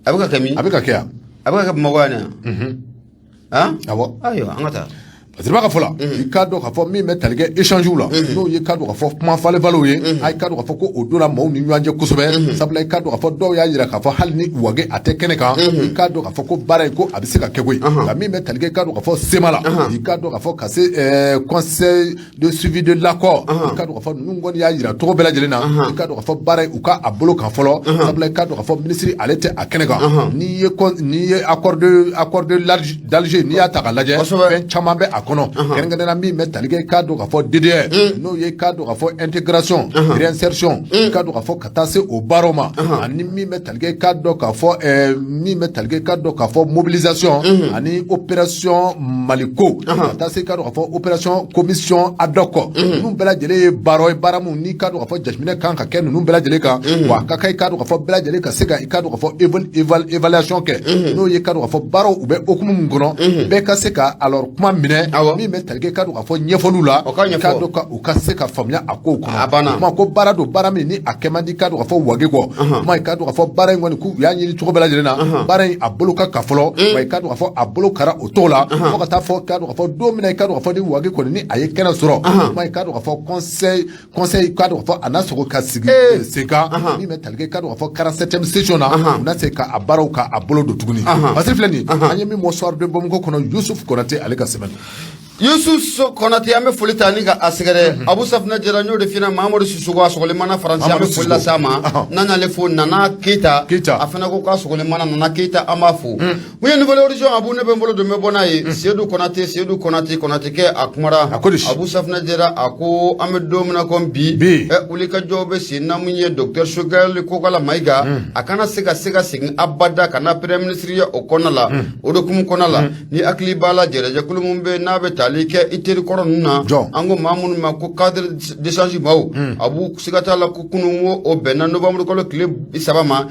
abuka kami abuka kya abuka ka magwana awo ayo angata Zirba ka fola kado ka fo mi metalge échange la no ye kado ka fo kuma fale valo ye ay kado ka fo ko odora mo ni nyanje kusobe sabla kado ka fo do ya yira ka fo hal ni Wage ate keneka kado ka fo ko bare ko abisika kegwe la mi metalge kado ka fo semala kado ka fo kase conseil de suivi de l'accord kado ka fo nungon ya yira to bela jelena kado ka fo bare uka abolo ka folo sabla kado ka fo ministre alete akeneka ni ye accord de d'Alger ni ata ka laje ben chamambe kono kenga na mi metalike kado ka fo DDR no ye kado ka fo intégration réinsertion kado ka fo katase au baroma ani mi metalike kado ka fo mi metalike kado ka fo mobilisation ani opération Maliko katase kado ka fo opération commission ad hoc nu bela jele baro baramu ni kado ka fo jashmine kan ka ken nu bela jele ka wa ka kai kado ka fo bela jele ka sega kado ka fo évaluation ke no ye kado ka fo baro ube okumu ngono be ka seka alors kuma mine min bɛ tali kɛ ka don ka fɔ ɲɛfɔliw la ka don ka u ka se ka faamuya a kow kɔnɔ kuma ko baara don baara min ni a kɛ man di ka don ka fɔ wage kɔ kuma ka don ka fɔ baara in kɔni k'u y'a ɲini cogo bɛɛ lajɛlen na baara in a bolo ka fɔlɔ wa ka don ka fɔ a bolo kara o t'o la fo ka taa fɔ ka don ka fɔ don min na i ka don ka fɔ ni wage kɔni ni a ye kɛnɛ sɔrɔ kuma ka don ka fɔ conseil ka don ka fɔ a n'a sogo ka sigi sen kan min bɛ tali kɛ ka don ka fɔ 47e session na u na se ka a baaraw ka a bolo don tuguni parce que filɛ nin an ye min mɔ soir de Bamako kɔnɔ Yusuf Konate ale ka sɛbɛn Yusuf Konate an bɛ foli ta ni ka a sɛgɛrɛ Abu Safinɛ Jara n'o de fina Mamadou Sissoko a sɔgɔlimana Faransi an bɛ foli lase a ma n'an y'ale fo Nana Keita a fana ko k'a sɔgɔlimana Nana Keita an b'a fo mun ye nouvelle origine Abu ne bɛ n bolo don n bɛ bɔ n'a ye Seydou Konate kɛ a kumara Abu Safinɛ Jara a ko an bɛ don min na ko bi wulikajɔw bɛ sen na mun ye Docteur Choguel Kokala Mayiga a kana se ka segin abada ka na premier ministre ye o kɔnɔna la o dokumu kɔnɔna la ni hakili b'a la jɛrɛjɛkulu mun bɛ n'a bɛ ale kɛ iteri kɔrɔ ninnu na an ko maa minnu ma ko cadre d'échange baw Abu siga t'a la ko kunun o bɛnna novembre kalo tile 3 ma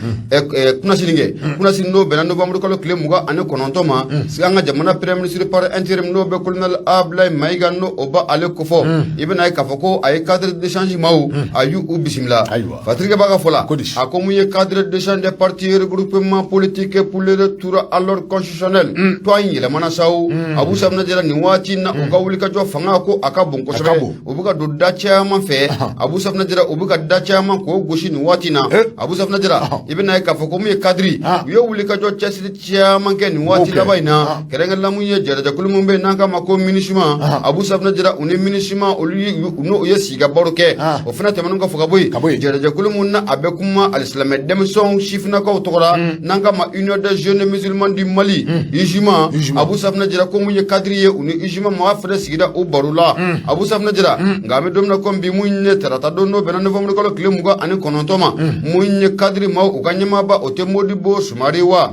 kunasini n'o bɛnna novembre kalo tile 29 ma sigi an ka jamana premier ministre par intérim n'o bɛ colonel Ablaye Mayiga n'o o ba ale kofɔ i bɛna ye k'a fɔ ko a ye cadre d'échange maaw a y'u bisimila Patrick b'a ka fɔ la a ko mun ye cadre d'échange des partis regroupement politique pour le retour à l'ordre constitutionnel to an yɛlɛmana sa o Abu Safinɛ Jara nin waati u ka wulikajɔ fanga ko a ka bon kosɛbɛ u bɛ ka don da caman fɛ Abu Safinɛ Jara u bɛ ka da caman k'o gosi nin waati na Abu Safinɛ Jara i bɛna ye k'a fɔ ko mun ye cadre u ye wulikajɔ cɛsiri caman kɛ nin waati laban in na kɛrɛnkɛrɛnnenya mun ye jɛrɛjɛkulu mun bɛ yen n'an k'a ma ko MINUSMA Abu Safinɛ Jara u ni MINUSMA n'u ye sigi ka baro kɛ o fana tɛmɛnen kɔ fɔ ka bɔ yen jɛrɛjɛkulu mun na a bɛ kuma alisilamɛ denmisɛnw sifinnakaw tɔgɔ la n'an k'a ma Union des jeunes musulmans du Mali UJUMA Abu Safinɛ Jara ko mun ye cadre ye u ni UJUMA maa fɛnɛ sigida o baro la Abu Safinɛ Jara nka an bɛ don min na komi bi mun ye tarata don n'o bɛnna novembre kalo tile 29 ma mun ye cadre maaw u ka ɲɛmaaba o tɛ Modibo Sumare wa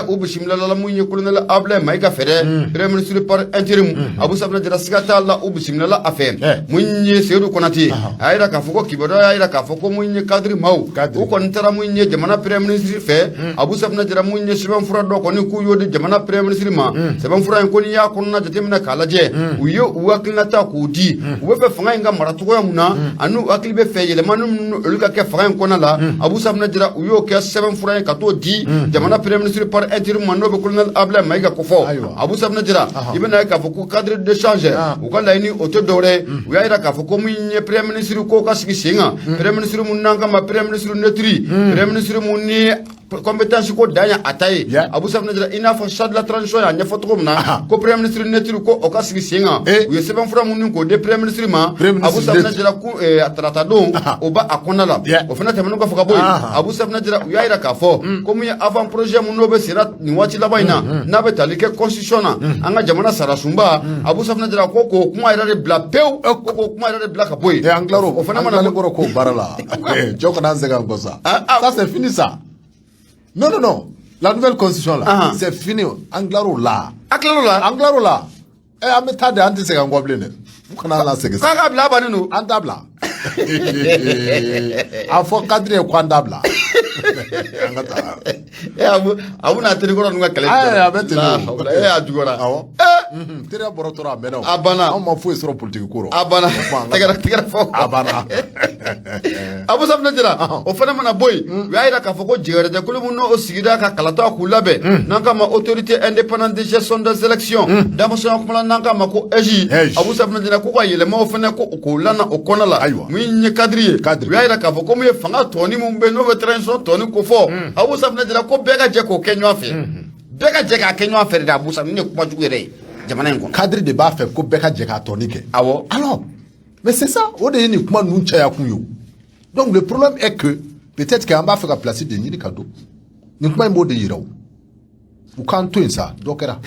u bisimilala mun ye colonel Ablaye Mayiga fɛ dɛ premier ministre par intérim Abu Safinɛ Jara siga t'a la u bisimilala a fɛ mun ye Seydou Konate a yira k'a fɔ ko kibaruya y'a yira k'a fɔ ko mun ye cadre maaw u kɔni taara mun ye jamana premier ministre fɛ Abu Safinɛ Jara mun ye sɛbɛnfura dɔ kɔni k'u y'o di jamana premier ministre ma sɛbɛnfura in ko n'i y'a kɔnɔna jateminɛ k'a lajɛ u ye u hakilinata k'o di u bɛ fɛ fanga in ka mara cogoya mun na ani u hakili bɛ fɛ yɛlɛmani minnu olu ka kɛ fanga in kɔnɔna la Abu Safinɛ Jara u y'o kɛ sɛbɛnfura ye ka t'o di jamana premier ministre par intérim ma n'o bɛ colonel Ablaye Mayiga ko fɔ Abu Safinɛ Jara i bɛna ye k'a fɔ ko cadre d'échange u ka laɲini o tɛ dɔwɛrɛ u y'a yira k'a fɔ ko mun ye premier ministre ko ka sigi sen kan premier ministre mun n'an kama premier ministre neutre premier ministre mun ni compétence ko dan ya a ta ye Abu Safinɛ Jara i n'a fɔ charge de la transition y'a ɲɛfɔ cogo min na ko premier ministre neutre ko o ka sigi sen kan u ye sɛbɛnfura minnu k'o di premier ministre ma Abu Safinɛ Jara ko a tarata don o ba a kɔnɔna la o fana tɛmɛnen kɔfɛ ka bɔ yen Abu Safinɛ Jara u y'a yira k'a fɔ ko mun ye avant projet mun n'o bɛ senna nin waati laban in na n'a bɛ tali kɛ constitution na an ka jamana sarasunba Abu Safinɛ Jara ko k'o kuma yɛrɛ de bila pewu ko k'o kuma yɛrɛ de bila ka bɔ yen an tilar'o o fana mana kɔrɔ k'o baara la jɔ kana an sɛgɛn kɔ sa ça c'est fini ça non la nouvelle constitution là c'est fini an tilar'o la an tilar'o la an bɛ taa de an tɛ se k'an kɔ bilen dɛ u kana an segin k'a ka bila a bannen don an t'a bila a fɔ cadre ye ko an t'a bila an ka taa Abu n'a terikɔrɔ ninnu ka kɛlɛ a bɛ ten a jugɔra teriya bɔra tora a mɛnna a banna anw ma foyi sɔrɔ politique ko rɔ a banna tɛgɛrɛ fɔ a banna Abu Safinɛ Jara o fana mana bɔ yen u y'a yira k'a fɔ ko jɛgɛrɛjɛkulu min n'o sigida ka kalata k'u labɛn n'an k'a ma autorité indépendante de gestion des élections damasɔnya kuma la n'an k'a ma ko EJ Abu Safinɛ Jara ko ka yɛlɛmaw fana ko k'o lana o kɔnɔ la mun ye cadre ye u y'a yira k'a fɔ ko mun ye fanga tɔni mun bɛ n'o bɛ transition tɔni ko fɔ Abu Safinɛ Jara ko bɛɛ ka jɛ k'o kɛ ɲɔgɔn fɛ bɛɛ ka jɛ k'a kɛ ɲɔgɔn fɛ de Abu Safinɛ ne ye kuma jugu yɛrɛ ye jamana in kɔnɔ cadre de b'a fɛ ko bɛɛ ka jɛ k'a tɔni kɛ awɔ alors mais c'est ça o de ye nin kuma ninnu caya kun ye donc le problème est que peut-être que an b'a fɛ ka place de ɲini ka don nin kuma in b'o de yira o u k'an to yen sa dɔ kɛra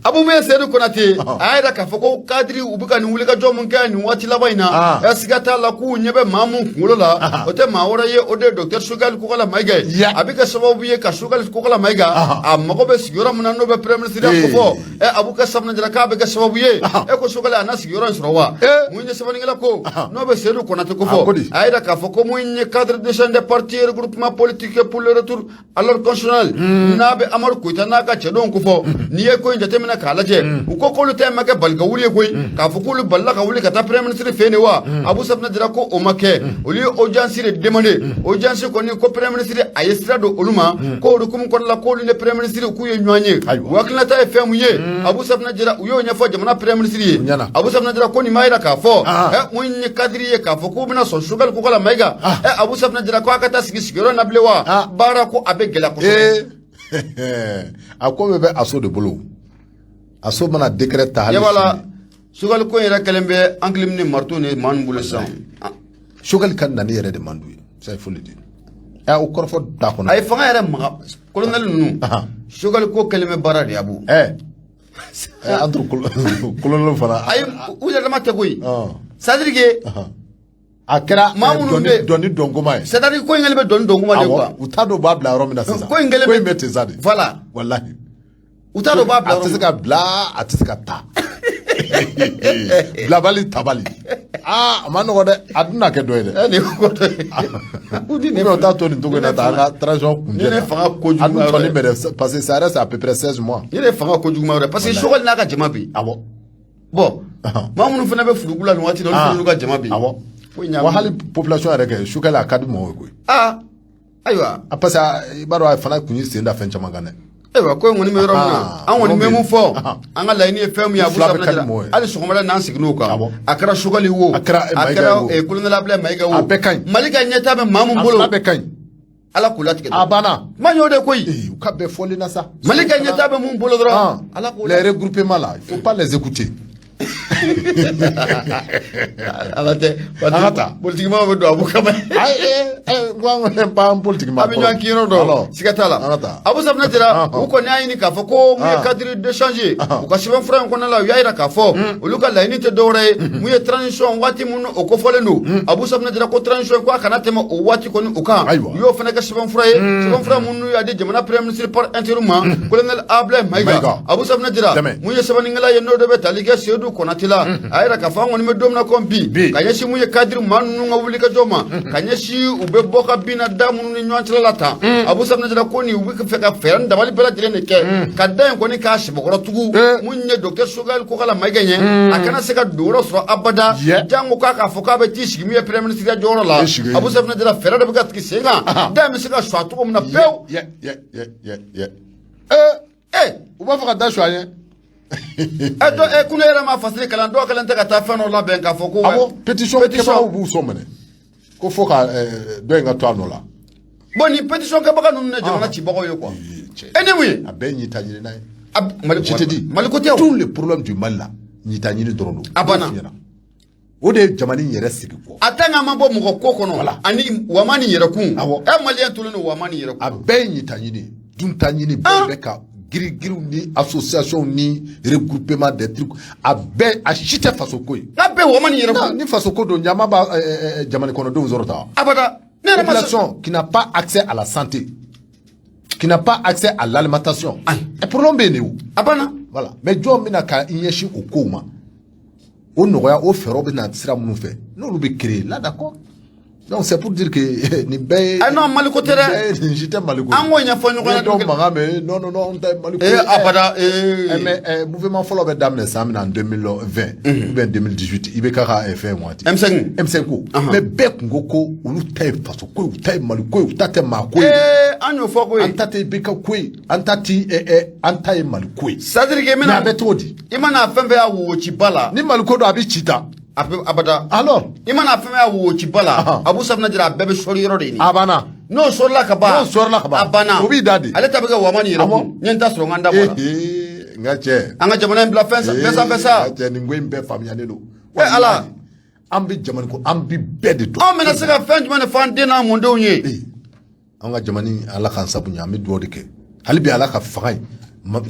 Abu Mɛ Seydou Konate a yira k'a fɔ ko cadre u bɛ ka nin wulikajɔ mun kɛ nin waati laban in na siga t'a la k'u ɲɛ bɛ maa mun kunkolo la o tɛ maa wɛrɛ ye o de ye Docteur Choguel Kokala Mayiga ye a bɛ kɛ sababu ye ka Choguel Kokala Mayiga a mago bɛ sigiyɔrɔ min na n'o bɛ premier ministre ko fɔ Abu Safinɛ Jara k'a bɛ kɛ sababu ye ko Choguel a na sigiyɔrɔ in sɔrɔ wa mun ye sɛbɛnnikɛla ko n'o bɛ Seydou Konate ko fɔ a yira k'a fɔ ko mun ye cadre d'échange des partis regroupement politique pour le retour à l'ordre constitutionnel n'a bɛ Amadu Koyita n'a ka cɛdenw ko fɔ n'i ye ko in jateminɛ k'a lajɛ u ko k'olu ta ma kɛ balika wuli ye koyi k'a fɔ k'olu balila ka wuli ka taa premier ministre fɛ yen de wa Abu Safinɛ Jara ko o ma kɛ olu ye audience de demandé audience kɔni ko premier ministre a ye sira don olu ma ko olu kuma kɔnɔna la k'olu ni premier ministre k'u ye ɲɔgɔn ye u hakilinata ye fɛn mun ye Abu Safinɛ Jara u y'o ɲɛfɔ jamana premier ministre ye Abu Safinɛ Jara ko nin m'a yira k'a fɔ mun ye kadiri ye k'a fɔ k'u bɛna sɔn Choguel ko la Mayiga Abu Safinɛ Jara ko a ka taa sigi sigiyɔrɔ na bilen wa baara ko a bɛ gɛlɛya kosɛbɛ a ko bɛ aso de bolo aso mana décret ta hali Choguel ko yɛrɛ kɛlen bɛ enclume ni marteau ni maa ninnu bolo sisan Choguel ka nani yɛrɛ de man d'u ye ça il faut le dire o kɔrɔfɔ da kɔnɔ a ye fanga yɛrɛ maga colonel ninnu Choguel ko kɛlen bɛ baara de Abu entre colonel fana ayi u yɛrɛ dama tɛ koyi c'est-à-dire que a kɛra dɔnni dɔnkoma ye c'est-à-dire ko in kɛlen bɛ dɔnni dɔnkoma de quoi u t'a dɔn u b'a bila yɔrɔ min na sisan ko in bɛ ten sa de voilà wallahi u t'a dɔn u b'a bila a tɛ se ka bila a tɛ se ka taa bilabali tabali a ma nɔgɔ dɛ a dun na kɛ dɔ ye dɛ nin ko dɔ ye o t'a to nin cogo in na tan an ka transition kuncɛ ne fanga kojugu a dun tɔni bɛ dɛ parce que ça reste à peu près 16 mois ne fanga kojugu ma yɛrɛ parce que Choguel n'a ka jama bi awɔ bon maa minnu fana bɛ furugu la nin waati la olu fana n'u ka jama bi awɔ wa hali population yɛrɛ kɛ Choguel a ka di mɔgɔw ye koyi ayiwa parce que i b'a dɔn a fana kun ye sen da fɛn caman kan dɛ ayiwa ko in kɔni bɛ yɔrɔ min na an kɔni bɛ mun fɔ an ka laɲini ye fɛn min ye Abu Safinɛ Jara hali sɔgɔmada n'an siginn'o kan a kɛra Choguel wo a kɛra colonel Ablaye Mayiga wo a bɛɛ ka ɲi Mali ka ɲɛtaa bɛ maa min bolo a bɛɛ ka ɲi Ala k'u latigɛ a banna man y'o de koyi u ka bɛɛ fɔli na sa Mali ka ɲɛtaa bɛ mun bolo dɔrɔn Ala k'u les regroupements là il faut pas les écouter ala tɛ politique ma bɛ don Abu kama ban politique ma a bɛ ɲɔgɔn kiyɔrɔ dɔn siga t'a la Abu Safinɛ Jara u kɔni y'a ɲini k'a fɔ ko mun ye cadre d'échange u ka sɛbɛnfura in kɔnɔna la u y'a yira k'a fɔ olu ka laɲini tɛ dɔwɛrɛ ye mun ye transition waati minnu o kofɔlen don Abu Safinɛ Jara ko transition ko a kana tɛmɛ o waati kɔni u kan u y'o fana kɛ sɛbɛnfura ye sɛbɛnfura minnu y'a di jamana premier ministre par intérim ma colonel Ablaye Mayiga Abu Safinɛ Jara mun ye sɛbɛnnikɛla ye n'o de bɛ tali kɛ Seydou Konate la a yɛrɛ k'a fɔ an kɔni bɛ don min na ko bi ka ɲɛsin mun ye cadre maa ninnu ka wulikajɔ ma ka ɲɛsin u bɛ bɔ ka bin na da minnu ni ɲɔgɔn cɛla la tan Abu Safinɛ Jara ko nin u bɛ fɛ ka fɛɛrɛ ni dabali bɛɛ lajɛlen de kɛ ka da in kɔni k'a sɛbɛkɔrɔ tugu mun ye docteur Choguel ko la Mayiga ɲɛ a kana se ka don yɔrɔ sɔrɔ abada jango k'a k'a fɔ k'a bɛ t'i sigi min ye premier ministre ka jɔyɔrɔ la Abu Safinɛ Jara fɛɛrɛ de bɛ ka tigɛ sen kan da in bɛ se ka sɔ cogo min na pewu u b'a fɔ ka da sɔ an ye kunu yɛrɛ ma fasiri kalan dɔw kɛlen tɛ ka taa fɛn dɔ labɛn k'a fɔ ko pétition kɛbagaw b'u sɔn minɛ ko fo ka dɔ in ka to a nɔ la bon nin pétition kɛbaga ninnu ye jamana cibagaw ye quoi e ni mun ye a bɛɛ ɲita ɲini n'a ye je te dis Mali côté tous les problèmes du Mali la ɲita ɲini dɔrɔn don a banna o de ye jamana in yɛrɛ sigi kɔ a tan ka ma bɔ mɔgɔ ko kɔnɔ ani wama ni yɛrɛkun maliyɛn tulen don wama ni yɛrɛkun a bɛɛ ye ɲita ɲini dunta ɲini bɛɛ bɛ ka girigiriw ni association ni regroupement des trucs a bɛɛ a si tɛ faso ko ye n'a bɛɛ wama ni yɛrɛkun ni faso ko don ɲama b'a jamana kɔnɔdenw sɔrɔ ta abada population qui n'a pas accès à la santé qui n'a pas accès à l'alimentation et problème bɛ yen de o abana voilà mais jɔn bɛna ka i ɲɛsin o kow ma o nɔgɔya o fɛɛrɛw bɛ na sira minnu fɛ n'olu bɛ créer là d'accord donc c'est pour dire que nin bɛɛ ye non Mali ko tɛ dɛ nin si tɛ Mali ko an k'o ɲɛfɔ ɲɔgɔn ye dɔw mankan bɛ non n tɛ Mali ko abada mais mouvement fɔlɔ bɛ daminɛ san min na en 2020 ou bien 2018 i bɛ k'a ka fɛn waati M5 ko mais bɛɛ kun ko olu ta ye faso ko ye u ta ye Mali ko ye u ta tɛ maa ko ye an y'o fɔ ko ye an ta tɛ BK ko ye an ta ye Mali ko ye c'est à dire que mais a bɛ cogo di i mana fɛn fɛn y'a wo ci ba la ni Mali ko don a bɛ ci ta abada alors i mana fɛn y'a wo ci ba la Abu Safinɛ Jara a bɛɛ bɛ sɔri yɔrɔ de ɲini a banna n'o sɔrɔla ka ban a banna o b'i da de ale ta bɛ kɛ wama ni yɛrɛkun n ye n ta sɔrɔ n ka n da bɔ la n ka cɛ an ka jamana in bila fɛn sanfɛ sa nin ko in bɛɛ faamuyalen don ala an bɛ jamana ko an bɛ bɛɛ de dɔn anw bɛna se ka fɛn jumɛn de fɔ an den n'a mɔdenw ye an ka jamana in ala k'an sabu ɲɛ an bɛ dugawu de kɛ hali bi ala ka fanga in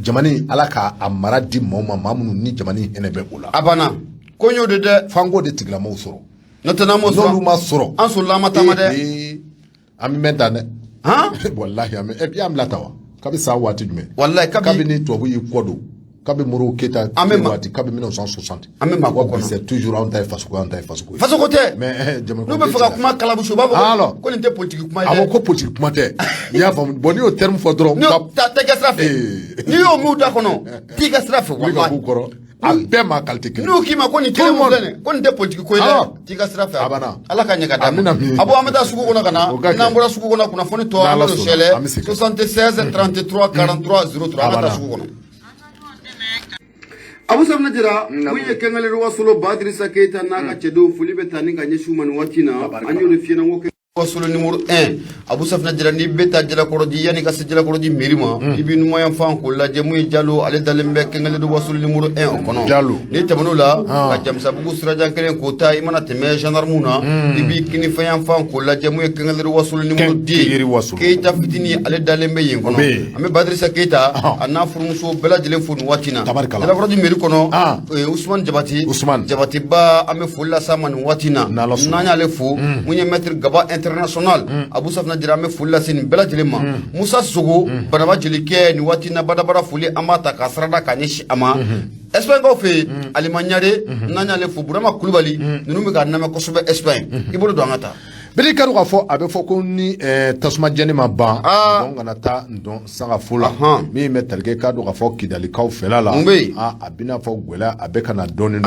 jamana in ala k'a mara di maaw ma maa minnu ni jamana in hinɛ bɛ o la a banna ko n y'o de dɛ fanko de tigilamɔgɔw sɔrɔ n'o tɛ n'an m'o sɔrɔ n'olu ma sɔrɔ an sɔrɔla an ma taama dɛ an bɛ mɛn tan dɛ walahi an bɛ et puis an bila ta wa kabi san waati jumɛn walahi kabini tubabu y'i kɔ don Kabe Moro Keta, Kabe 1960. C'est toujours en taille face côté. Mais, nous me faisons comment Kalabouchou, alors, qu'on était politique, avant qu'on politique, il y a un bon terme for drone. Non, t'as fait. Ni au Mouda Kono, Tigastraf, a bɛɛ ma qualité kelen. N'u k'i ma ko nin kelen mun filɛ nin ko nin tɛ politique ko ye dɛ. T'i ka sira fɛ. Ala ka ɲɛ ka d'a ma. Abo an bɛ taa sugu kɔnɔ ka na. N'an bɔra sugu kɔnɔ kunnafoni tɔ an b'o sɛlɛ 76 33 43 03 an ka taa sugu kɔnɔ. Abu Safinɛ Jara mun ye kɛngɛlɛri wasolo Badirisa Keita n'a ka cɛdenw foli bɛ taa ni ka ɲɛsin u ma nin waati na an y'o de f'i ɲɛna ko wasolo numéro 1 Abu Safinɛ Jara ni bɛ taa Jalakɔrɔji yanni ka se Jalakɔrɔji mairie ma i bɛ numanyan fan k'o lajɛ mun ye Jalo ale dalen bɛ kɛngɛlɛri wasolo numéro 1 o kɔnɔ ni tɛmɛn'o la ka Jamisabugu sirajan kelen k'o ta i mana tɛmɛ gendarme na i b'i kinifɛn fan k'o lajɛ mun ye kɛngɛlɛri wasolo numéro 2 Keita fitini ale dalen bɛ yen kɔnɔ an bɛ Badirisa Keita a n'a furumuso bɛɛ lajɛlen fo nin waati na Jalakɔrɔji mairie kɔnɔ Usman Jabati ba an bɛ foli las'a ma nin waati na n'an y'ale fo mun ye maître Gaba international Abu Safinɛ Jara an bɛ foli lase nin bɛɛ lajɛlen ma Musa Sogo Banaba Jelikɛ nin waati na badabada foli an b'a ta k'a sarada k'a ɲɛsin a ma Espagnol fɛ yen Alimaɲare n'an y'ale fo Burama Kulubali ninnu bɛ k'a lamɛn kosɛbɛ Espagne i bolo don an ka taa. Biri kadu k'a fɔ a bɛ fɔ ko ni tasuma jɛni ma ban donc kana taa ndɔn sangafo la min bɛ talikɛ k'a dɔn k'a fɔ kidalikaw fɛla la a bɛ n'a fɔ gwɛlɛya a bɛ ka na dɔɔnin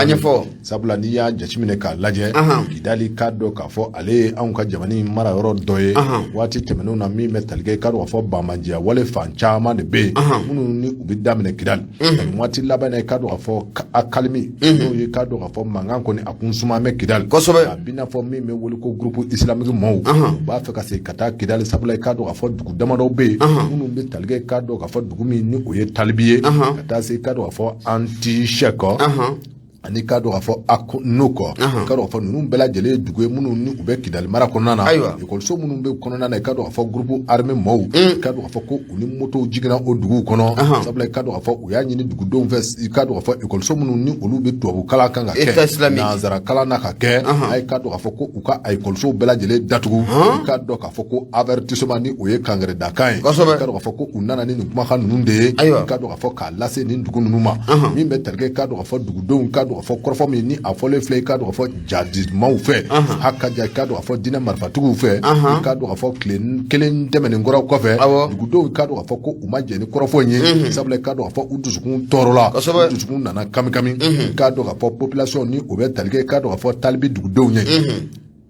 sabula n'i y'a jateminɛ k'a lajɛ kidali k'a dɔn k'a fɔ ale ye anw ka jamana in mara yɔrɔ dɔ ye waati tɛmɛnenw na min bɛ talikɛ k'a dɔn k'a fɔ banbajiya wale fan caman de bɛ yen minnu ni u bɛ daminɛ kidali waati laban na k'a dɔn k'a fɔ akalimi n'o ye k'a dɔn k'a fɔ mankan kɔni a kun suma bɛ kidali a bɛ n'a fɔ min bɛ wele ko groupe islamique maaw u b'a fɛ ka se ka taa kidali sabula i k'a dɔn k'a fɔ dugu damadɔ bɛ yen minnu bɛ talikɛ k'a dɔn k'a fɔ dugu min ni o ye talibi ye ka taa se i k'a dɔn k'a fɔ anti-chèque ani k'a dɔn k'a fɔ n'o kɔ i k'a dɔn k'a fɔ ninnu bɛɛ lajɛlen ye dugu ye minnu ni u bɛ kidali mara kɔnɔna na ekɔliso minnu bɛ kɔnɔna na i k'a dɔn k'a fɔ groupe armé maaw i k'a dɔn k'a fɔ ko u ni motow jiginna o duguw kɔnɔ sabula i k'a dɔn k'a fɔ u y'a ɲini dugudenw fɛ i k'a dɔn k'a fɔ ekɔliso minnu ni olu bɛ tubabu kalan kan ka kɛ nanzara kalan na ka kɛ a ye k'a dɔn k'a fɔ ko u ka ekɔlisow bɛɛ lajɛlen datugu i k'a dɔn k'a fɔ ko avertissement ni o ye kangɛrɛdakan ye i k'a dɔn k'a fɔ ko u nana ni nin kumakan ninnu de ye i k'a dɔn k'a fɔ k'a lase nin dugu ninnu ma min bɛ talikɛ k'a dɔn k'a fɔ dugudenw k'a dɔn k'a fɔ kɔrɔfɔ min ni a fɔlen filɛ i k'a dɔn k'a fɔ jadimaw fɛ hakaja i k'a dɔn k'a fɔ diinɛ marifatigiw fɛ i k'a dɔn k'a fɔ tile kelen tɛmɛnen kɔrɔ kɔfɛ dugudenw i k'a dɔn k'a fɔ ko u ma jɛ ni kɔrɔfɔ in ye sabula i k'a dɔn k'a fɔ u dusukun tɔɔrɔla u dusukun nana kamikami i k'a dɔn k'a fɔ population ni o bɛ talikɛ i k'a dɔn k'a fɔ talibi dugudenw ye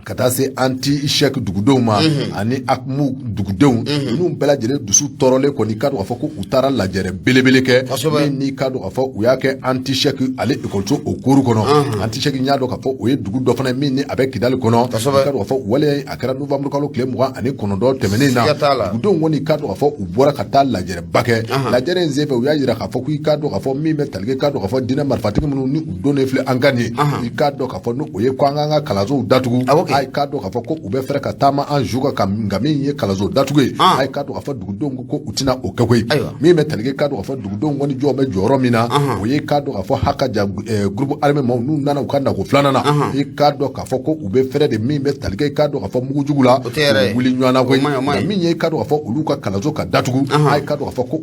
ka taa se anti-chèque dugudenw ma ani akmu dugudenw ninnu bɛɛ lajɛlen dusu tɔɔrɔlen kɔni i k'a dɔn k'a fɔ ko u taara lajɛrɛ belebele kɛ min n'i k'a dɔn k'a fɔ u y'a kɛ anti-chèque ale ekɔliso o kuru kɔnɔ anti-chèque y'a dɔn k'a fɔ o ye dugu dɔ fana min ni a bɛ kidali kɔnɔ i k'a dɔn k'a fɔ wale a kɛra novembre kalo tile 29 tɛmɛnen na dugudenw kɔni i k'a dɔn k'a fɔ u bɔra ka taa lajɛrɛba kɛ lajɛrɛ in senfɛ u y'a jira k'a fɔ ko i k'a dɔn k'a fɔ min bɛ talikɛ k'a dɔn k'a fɔ diinɛ marifatigi minnu ni u donnen filɛ an kan ye i k'a dɔn k'a fɔ ni o ye ko an k'an ka kalansow datugu a ye k'a dɔn k'a fɔ ko u bɛ fɛrɛ ka taama an ju kan nka min ye kalanso datugu ye a ye k'a dɔn k'a fɔ dugudenw ko u tɛna o kɛ koyi min bɛ talikɛ k'a dɔn k'a fɔ dugudenw kɔni jɔ bɛ jɔyɔrɔ min na o ye k'a dɔn k'a fɔ hakaja groupe armé maaw n'u nana u ka nako filanan na i k'a dɔn k'a fɔ ko u bɛ fɛrɛ de min bɛ talikɛ k'a dɔn k'a fɔ mugujugu la u wuli ɲɔgɔn na koyi nka min ye k'a dɔn k'a fɔ olu ka kalanso ka datugu a ye k'a dɔn k'a fɔ ko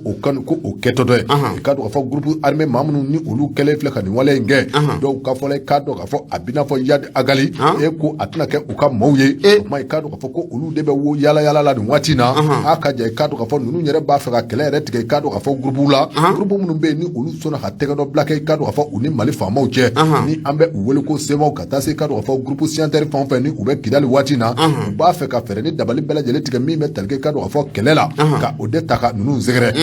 o kɛtɔ dɔ ye i k'a dɔn k'a fɔ groupe armé maa minnu ni olu kɛlen filɛ ka nin wale in kɛ dɔw ka fɔla i k'a dɔn k'a fɔ a b'i n'a fɔ Yadi Agali e ko a tɛna kɛ u ka maaw ye o kuma i k'a dɔn k'a fɔ ko olu de bɛ wo yala yala la nin waati na a ka ja i k'a dɔn k'a fɔ ninnu yɛrɛ b'a fɛ ka kɛlɛ yɛrɛ tigɛ i k'a dɔn k'a fɔ groupe la groupe minnu bɛ yen ni olu sɔnna ka tɛgɛ dɔ bila kɛ i k'a dɔn k'a fɔ u ni Mali faamaw cɛ ni an bɛ u wele ko semaw ka taa se i k'a dɔn k'a fɔ groupe signataire fɛn o fɛn ni u bɛ kidali waati na u b'a fɛ ka fɛɛrɛ ni dabali bɛɛ lajɛlen tigɛ min bɛ talikɛ i k'a dɔn k'a fɔ kɛlɛ la ka o de ta ka ninnu sɛgɛrɛ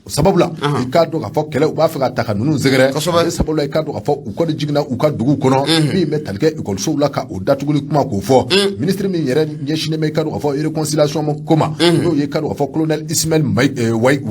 sababu la i k'a dɔn k'a fɔ kɛlɛ u b'a fɛ ka ta ka ninnu sɛgɛrɛ sababu la i k'a dɔn k'a fɔ u kɔni jiginna u ka dugu kɔnɔ min bɛ talikɛ ekɔlisow la ka o datuguli kuma k'o fɔ ministre min yɛrɛ ɲɛsinnen bɛ i k'a dɔn k'a fɔ réconciliation ko ma n'o ye i k'a dɔn k'a fɔ colonel Ismaël Wage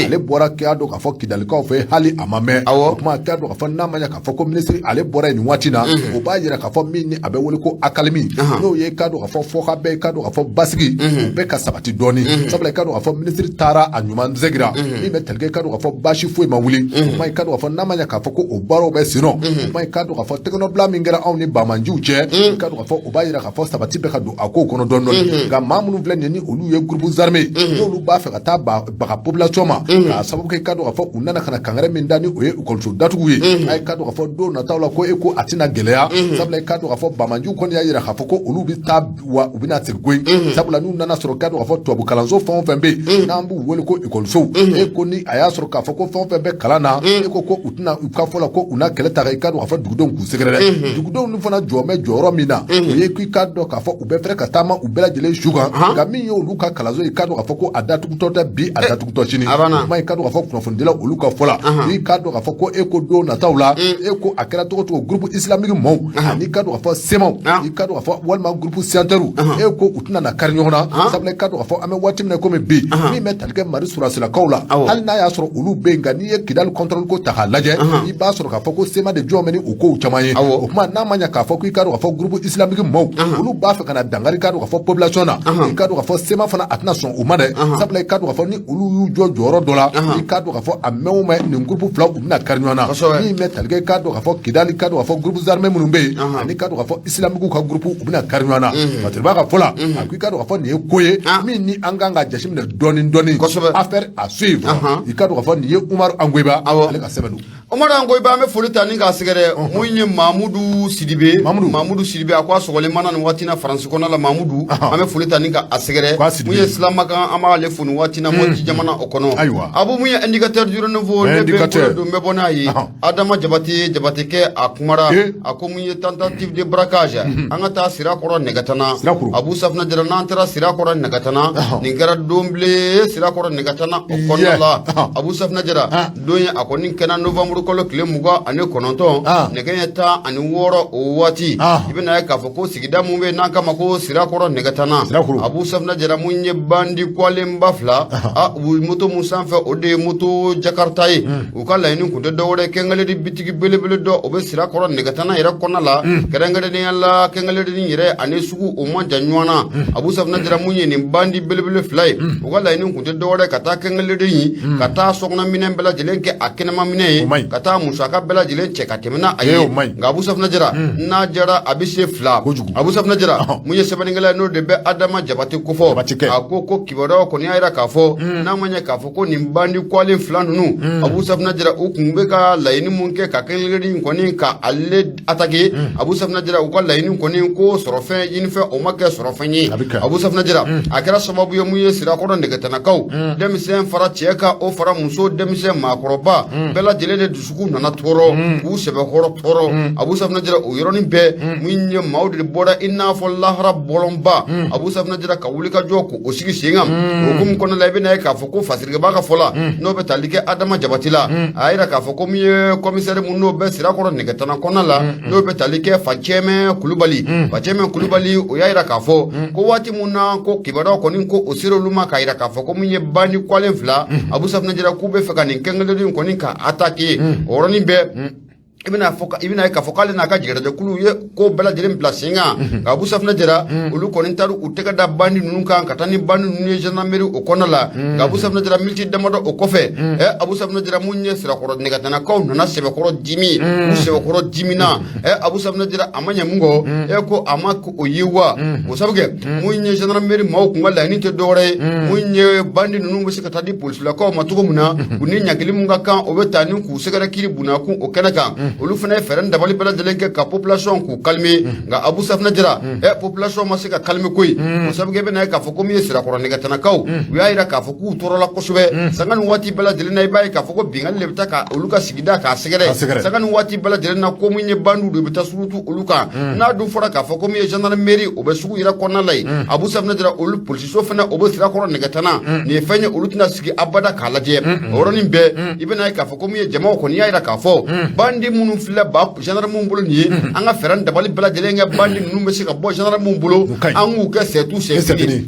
ale bɔra k'a dɔn k'a fɔ kidalikaw fɛ hali a ma mɛn o kuma k'a dɔn k'a fɔ n'a ma ɲɛ k'a fɔ ko ministre ale bɔra yen nin waati na o b'a yira k'a fɔ min ni a bɛ wele ko akalimi n'o ye i k'a dɔn k'a fɔ fɔka bɛɛ i k'a dɔn k'a fɔ basigi o bɛɛ ka sabati dɔɔni sabula i k'a dɔn k'a fɔ ministre taara a ɲuman sɛgira min bɛ talikɛ ka don k'a fɔ baasi foyi ma wuli o ma i ka don k'a fɔ n'a ma ɲɛ k'a fɔ ko o baaraw bɛ sen nɔ o ma i ka don k'a fɔ tɛgɛnɔbila min kɛra anw ni bamanjiw cɛ i ka don k'a fɔ o b'a yira k'a fɔ sabati bɛ ka don a kow kɔnɔ dɔɔni nka maa minnu filɛ nin ye ni olu ye groupes armés n'olu b'a fɛ ka taa baga population ma k'a sababu kɛ i ka don k'a fɔ u nana ka na kangɛrɛ min da ni o ye ekɔliso datugu ye a i ka don k'a fɔ don nataw la ko e ko a tɛna gɛlɛya sabula i ka don k'a fɔ bamanjiw kɔni y'a yira k'a fɔ ko olu bɛ taa wa u bɛna segin koyi sabula n'u nana sɔrɔ i ka don k'a fɔ tubabu kalanso fɛn o fɛn bɛ yen n'an b'u wele ko ekɔlisow e ko ni a y'a sɔrɔ k'a fɔ ko fɛn o fɛn bɛ kalan na e ko u tɛna u ka fɔ la ko u na kɛlɛ ta i ka don k'a fɔ dugudenw k'u sɛgɛrɛ dɛ dugudenw ninnu fana jɔ bɛ jɔyɔrɔ min na o ye k'i ka dɔn k'a fɔ u bɛ fɛrɛ ka taama u bɛɛ lajɛlen su kan nka min ye olu ka kalanso i ka dɔn k'a fɔ ko a datugutɔ tɛ bi a datugutɔ sini kuma i ka dɔn k'a fɔ kunnafonidila olu ka fɔ la i ka dɔn k'a fɔ ko e ko don nataw la e ko a kɛra cogo cogo groupe islamique maaw ani ka dɔn k'a fɔ semaw i ka dɔn k'a fɔ walima groupe siyantaru e ko u tɛna na kari ɲɔgɔn na sabula i ka dɔn k'a fɔ an bɛ waati min na komi bi min bɛ talikɛ mari surasilakaw la hali n'a y'a sɔrɔ olu bɛ yen nka n'i ye kidali contrôle ko ta k'a lajɛ i b'a sɔrɔ k'a fɔ ko sema de jɔn bɛ ni o kow caman ye o kuma n'a ma ɲɛ k'a fɔ ko i ka dɔn k'a fɔ groupe islamique maaw olu b'a fɛ ka na dangari ka dɔn k'a fɔ population na i ka dɔn k'a fɔ sema fana a tɛna sɔn o ma dɛ sabula i ka dɔn k'a fɔ ni olu y'u jɔ jɔyɔrɔ dɔ la i ka dɔn k'a fɔ a mɛn o mɛn nin groupe fila u bɛna kari ɲɔgɔn na min bɛ talikɛ i ka dɔn k'a fɔ kidali ka dɔn k'a fɔ groupes armés minnu bɛ yen ani ka dɔn k'a fɔ islamique ka groupe u bɛna kari ɲɔgɔn na matiriba ka fɔ la a ko i ka dɔn k'a fɔ nin ye ko ye min ni an kan ka jateminɛ dɔɔni affaire à suivre i ka dɔn k'a fɔ nin ye Umaru Angoyiba ale ka sɛbɛn don Umaru Angoyiba an bɛ foli ta ni k'a sɛgɛrɛ mun ye Mamudu Sidibe a ko a sɔgɔlen mana nin waati na Faransi kɔnɔ la Mamudu an bɛ foli ta ni k'a sɛgɛrɛ mun ye silamakan an b'ale fo nin waati na Mɔti jamana o kɔnɔ Abu mun ye indicateur du renouveau ne bɛ don bɛ bɔ n'a ye Adama Jabatekɛ a kumara a ko mun ye tentative de braquage an ka taa sira kɔrɔ nɛgɛtana Abu Safina Jara n'an taara sira kɔrɔ nɛgɛtana nin kɛra don bilen sira kɔrɔ nɛgɛtana o kɔnɔna la Abu Safina Jara don ye a kɔni kɛra novembre kalo tile 29 nɛgɛ ɲɛ 16 o waati i bɛna ye k'a fɔ ko sigida mun bɛ n'an kama ko sira kɔrɔ nɛgɛtana Abu Safina Jara mun ye bandi kɔlenba fila u moto mun sanfɛ o de ye moto Jakarta ye u ka laɲini kun tɛ dɔwɛrɛ kɛngɛlɛdi bitigi belebele dɔ o bɛ sira kɔrɔ nɛgɛtana yɛrɛ kɔnɔna la kɛrɛnkɛrɛnnenya la kɛngɛlɛdi yɛrɛ ani sugu o man jan ɲɔgɔn na Abu Safina Jara mun ye nin bandi belebele fila ye u ka laɲini kun tɛ dɔwɛrɛ ka taa kɛngɛlɛdi yin ka taa sɔkɔnɔ minɛn bɛɛ lajɛlen kɛ a kɛnɛma minɛn ye ka taa musaka bɛɛ lajɛlen cɛ ka tɛmɛna a ye nka Abu Safina Jara n'a jara a bɛ se fila Abu Safina Jara mun ye sɛbɛnnikɛla n'o de bɛ Adama Jabate kofɔ a ko kibaruyaw kɔni y'a jira k'a fɔ n'a ma ɲɛ k'a fɔ ko nin bandi kɔlen fila ninnu Abu Safina Jara u kun bɛ ka laɲini mun kɛ ka kɛngɛlɛdi kɔni ka ale attaquer Abu Safina Jara u ka laɲini kɔni ko sɔrɔfɛn ɲinifɛn o ma kɛ sɔrɔfɛn ye Abu Safina Jara a kɛra sababu ye mun ye sirakɔrɔ nɛgɛtɛnɛkaw denmisɛn fara cɛ ka o fara muso denmisɛn maakɔrɔba bɛɛ lajɛlen de dusukun nana tɔɔrɔ k'u sɛbɛkɔrɔ tɔɔrɔ Abu Safina Jara o yɔrɔnin bɛɛ mun ye maaw de bɔra i n'a fɔ lahara bɔlɔnba Abu Safina Jara ka wuli ka jɔ k'o sigi sen kan o hukumu kɔnɔna la i bɛna ye k'a fɔ ko fasirikɛbaa ka fɔ la n'o bɛ tali kɛ Adama Jabati la a yira k'a fɔ ko mun ye commissaire mun n'o bɛ sirakɔrɔ nɛgɛtana kɔnɔna la n'o bɛ tali kɛ Facɛmɛ Kulubali o y'a yira k'a fɔ ko waati mun na ko kibaruyaw kɔni ko o sera olu ma k'a yira k'a fɔ ko mun ye bandi kɔlen fila Abu Safina Jara k'u bɛ fɛ ka nin kɛngɛlɛdi kɔni ka attaquer o yɔrɔnin bɛɛ i bɛna ye k'a fɔ k'ale n'a ka jigilatigɛkulu ye ko bɛɛ lajɛlen bila sen kan ka Abu Safina Jara olu kɔni taara u tɛgɛ da bandi ninnu kan ka taa ni bandi ninnu ye gendarmerie o kɔnɔna la nka Abu Safina Jara miniti damadɔ o kɔfɛ Abu Safina Jara mun ye sirakɔrɔ nɛgɛtɛnɛkaw nana sɛbɛkɔrɔ dimi u sɛbɛkɔrɔ dimina Abu Safina Jara a ma ɲɛ mun kɔ ko a ma o ye wa o sabu kɛ mun ye gendarmerie maaw kun ka laɲini tɛ dɔwɛrɛ ye mun ye bandi ninnu bɛ se ka taa di polisilakaw ma cogo min na u ni ɲagili mun ka kan o bɛ taa ni k'u sɛgɛrɛ kiri bunakun o kɛnɛ kan olu fana ye fɛɛrɛ dabali bɛɛ lajɛlen kɛ ka population k'u calmer nka Abu Safina Jara population ma se ka calmer koyi o sabu kɛ i bɛna ye k'a fɔ ko min ye sirakɔrɔ nɛgɛtɛnɛkaw u y'a yira k'a fɔ k'u tɔɔrɔla kosɛbɛ sanga ni waati bɛɛ lajɛlen na i b'a ye k'a fɔ ko bingali de bɛ taa ka olu ka sigida k'a sɛgɛrɛ sanga ni waati bɛɛ lajɛlen na ko min ye bandiw de bɛ taa surutu olu kan n'a dun fɔra k'a fɔ ko min ye gendarmerie o bɛ sugu yɛrɛ kɔnɔna la yen Abu Safina Jara olu polisiso fana o bɛ sirakɔrɔ nɛgɛtɛnɛ nin ye fɛn ye olu tɛna sigi abada k'a lajɛ o yɔrɔnin bɛɛ i bɛna ye k'a fɔ ko min ye jamaw kɔni y'a yira k'a fɔ bandi minnu filɛ ba gendarmerie bolo nin ye an ka fɛɛrɛ dabali bɛɛ lajɛlen kɛ bandi ninnu bɛ se ka bɔ gendarmerie bolo an k'u kɛ sɛtu sɛfini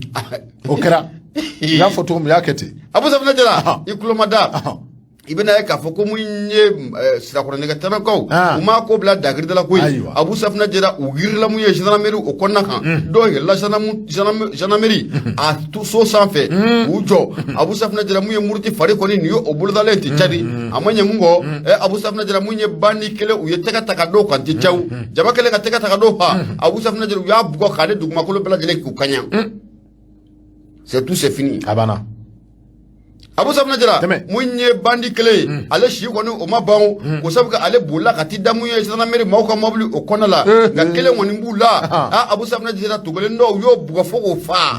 o kɛra i y'a fɔ cogo min u y'a kɛ ten Abu Safina Jara i tulo ma da ibena ye k'a fɔ ko mun ye sirakɔrɔ nɛgɛtɛmɛkaw u m'a ko bila dagirida la koyi Abu Safina Jara u giririla mun ye gendarmerie o kɔnɔna kan dɔw yɛlɛla gendarmerie a so sanfɛ k'u jɔ Abu Safina Jara mun ye muruti fari kɔni nin ye o bolodalen tɛ cadi a ma ɲɛ mun kɔ Abu Safina Jara mun ye bandi kelen u ye tɛgɛ ta ka d'o kan tɛ caw jama kelen ka tɛgɛ ta ka d'o kan Abu Safina Jara u y'a bugɔ k'ale dugumakolo bɛɛ lajɛlen k'u kaɲa c'est tout c'est fini a banna Abu Safina Jara mun ye bandi kelen ale si kɔni o ma ban ko sabu ale bolila ka ti da mun ye gendarmerie maaw ka mobili o kɔnɔ la nka kelen kɔni b'u la Abu Safina Jara tugelen dɔw u y'o bugɔ fo k'o fa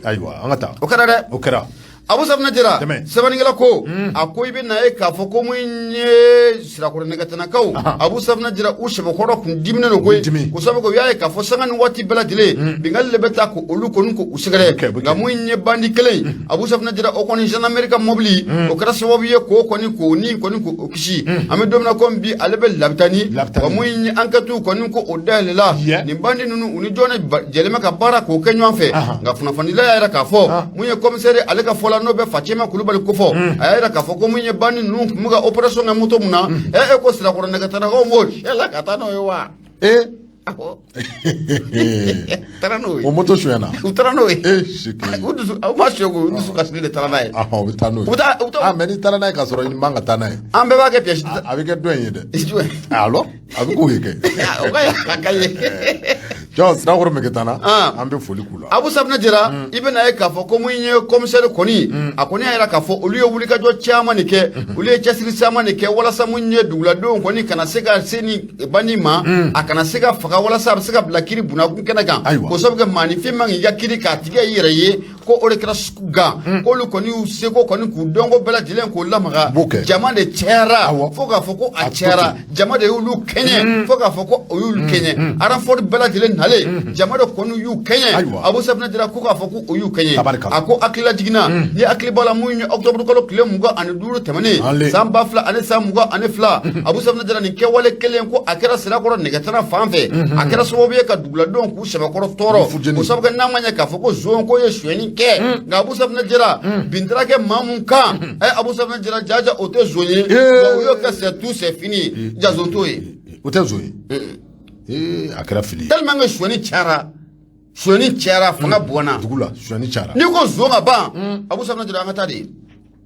ayiwa an ka taa o kɛra dɛ o kɛra Abu Safina Jara sɛbɛnnikɛla ko a ko i bɛ na ye k'a fɔ ko mun ye sirakɔrɔ nɛgɛtɛnɛkaw Abu Safina Jara u sɛbɛkɔrɔ kun diminen don koyi ko sabu u y'a ye k'a fɔ sanga ni waati bɛɛ lajɛlen bingali de bɛ taa ko olu kɔni ko u sɛgɛrɛ nka mun ye bandi kelen Abu Safina Jara o kɔni gendarmerie ka mobili o kɛra sababu ye k'o kɔni k'o ni kɔni k'o kisi an bɛ don min na komi bi ale bɛ labitani wa mun ye enquête kɔni ko o dayɛlɛla nin bandi ninnu u ni jɔn jɛlen bɛ ka baara k'o kɛ ɲɔgɔn fɛ nka kunnafonidila y'a jira k'a fɔ mun ye commissaire ale ka fɔ la n'o bɛ Facema Kulubali ko fɔ a y'a jira k'a fɔ ko mun ye bandi ninnu tun bɛ ka opération kɛ moto mun na ko sirakɔrɔ nɛgɛtɛnɛkaw m'o siyɛla ka taa n'o ye wa taara n'o ye o moto suyana u taara n'o ye u dusu aw ma suɲɛ ko u dusu kasili de taara n'a ye u bɛ taa n'o ye mais ni taara n'a ye k'a sɔrɔ i man ka taa n'a ye an bɛɛ b'a kɛ pièce a bɛ kɛ dɔ in ye dɛ alors a bɛ k'o ye kɛ o ka ye jɔn sirakɔrɔ nɛgɛtana an bɛ foli k'u la Abu Safina Jara i bɛna ye k'a fɔ ko mun ye commissaire kɔni a kɔni y'a jira k'a fɔ olu ye wulikajɔ caman de kɛ olu ye cɛsiri caman de kɛ walasa mun ye duguladenw kɔni kana se ka se ni bandi ma a kana se ka faga walasa a bɛ se ka bila kiri bunakun kɛnɛ kan ko sabu kɛ maanifin man k'i ka kiri k'a tigɛ i yɛrɛ ye ko o de kɛra sugu gan k'olu kɔni y'u seko kɔni k'u dɔnko bɛɛ lajɛlen k'o lamaga jama de cɛyara fo k'a fɔ ko a cɛyara jama de y'olu kɛɲɛ fo k'a fɔ ko o y'olu kɛɲɛ aranfort bɛɛ lajɛlen nalen jama de kɔni y'u kɛɲɛ Abu Safina Jara ko k'a fɔ ko o y'u kɛɲɛ a ko hakilila jiginna ni hakili b'a la mun ye octobre kalo tile 25 tɛmɛnen san 2000 ani san 22 Abu Safina Jara nin kɛwale kelen ko a kɛra sirakɔrɔ nɛgɛtana fan fɛ a kɛra sababu ye ka duguladenw k'u sɛbɛkɔrɔ tɔɔrɔ ko sabu kɛ n'a ma ɲɛ k'a fɔ ko zon ko ye suyɛni kɛ nka Abu Safina Jara bin taara kɛ maa mun kan Abu Safina Jara jaja o tɛ zon ye o y'o kɛ c'est tout c'est fini jazo t'o ye o tɛ zon ye a kɛra fili tellement que suyɛni cayara fanga bɔnna dugu la suyɛni cayara n'i ko zon ka ban Abu Safina Jara an ka taa de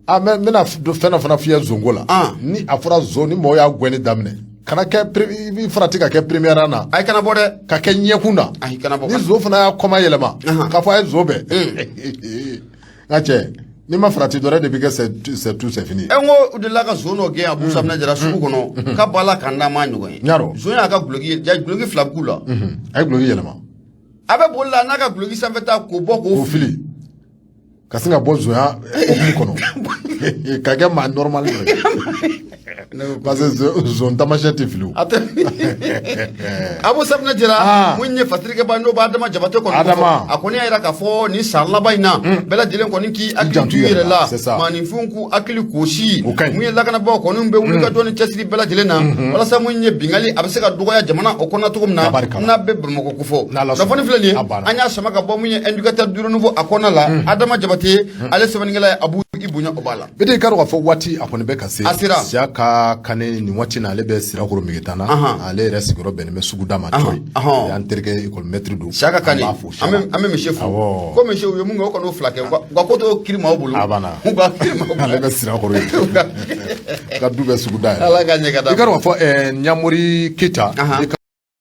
n bɛna fɛn dɔ fana f'i ye zonko la ni a fɔra zon ni mɔgɔw y'a gɛnni daminɛ kana kɛ i b'i farati ka kɛ première na ayi kana bɔ dɛ ka kɛ ɲɛkun na ayi kana bɔ ni zon fana y'a kɔma yɛlɛma k'a fɔ a ye zon bɛɛ n ka cɛ ni ma farati dɔrɔn de bɛ kɛ c'est tout c'est fini n ko u delila ka zon dɔ gɛn Abu Safina Jara sugu kɔnɔ k'a b'a la ka n'a ma ɲɔgɔn ye ɲarɔ zon y'a ka guloki fila b'u la a ye guloki yɛlɛma a bɛ boli la n'a ka guloki sanfɛta k'o bɔ k'o fili ka sin ka bɔ zonya hukumu kɔnɔ ka kɛ maa normal parce que zon tamasiyɛn tɛ fili o Abu Safina Jara mun ye fatirikɛba n'o b'a Adama Jabate kɔni a kɔni y'a jira k'a fɔ nin san laban in na bɛɛ lajɛlen kɔni k'i hakili to i yɛrɛ la maaninfinw k'u hakili kɔsi mun ye lakanabaaw kɔni bɛ wuli ka jɔ ni cɛsiri bɛɛ lajɛlen na walasa mun ye bingali a bɛ se ka dɔgɔya jamana o kɔnɔ cogo min na n'a bɛ Bamakɔ ko fɔ kunnafoni filɛ nin ye an y'a sama ka bɔ mun ye éducateur du renouveau a kɔnɔna la Adama Jabate ale sɛbɛnnikɛla ye Abu i bonya o b'a la bɛɛ k'a dɔn k'a fɔ waati a kɔni bɛ ka se siya ka kane nin waati na ale bɛ sirakɔrɔ Nɛgɛtana ale yɛrɛ sigiyɔrɔ bɛnnen bɛ Suguda ma Coyi y'an terikɛ école maître don siya ka kane an bɛ monsieur fo ko monsieur u ye mun kɛ o kɔni o fila kɛ u ka ko to kiri maaw bolo a banna ale bɛ sirakɔrɔ ye ka du bɛ Suguda yɛrɛ Ala ka ɲɛ ka da i k'a dɔn k'a fɔ Ɲamori Keyita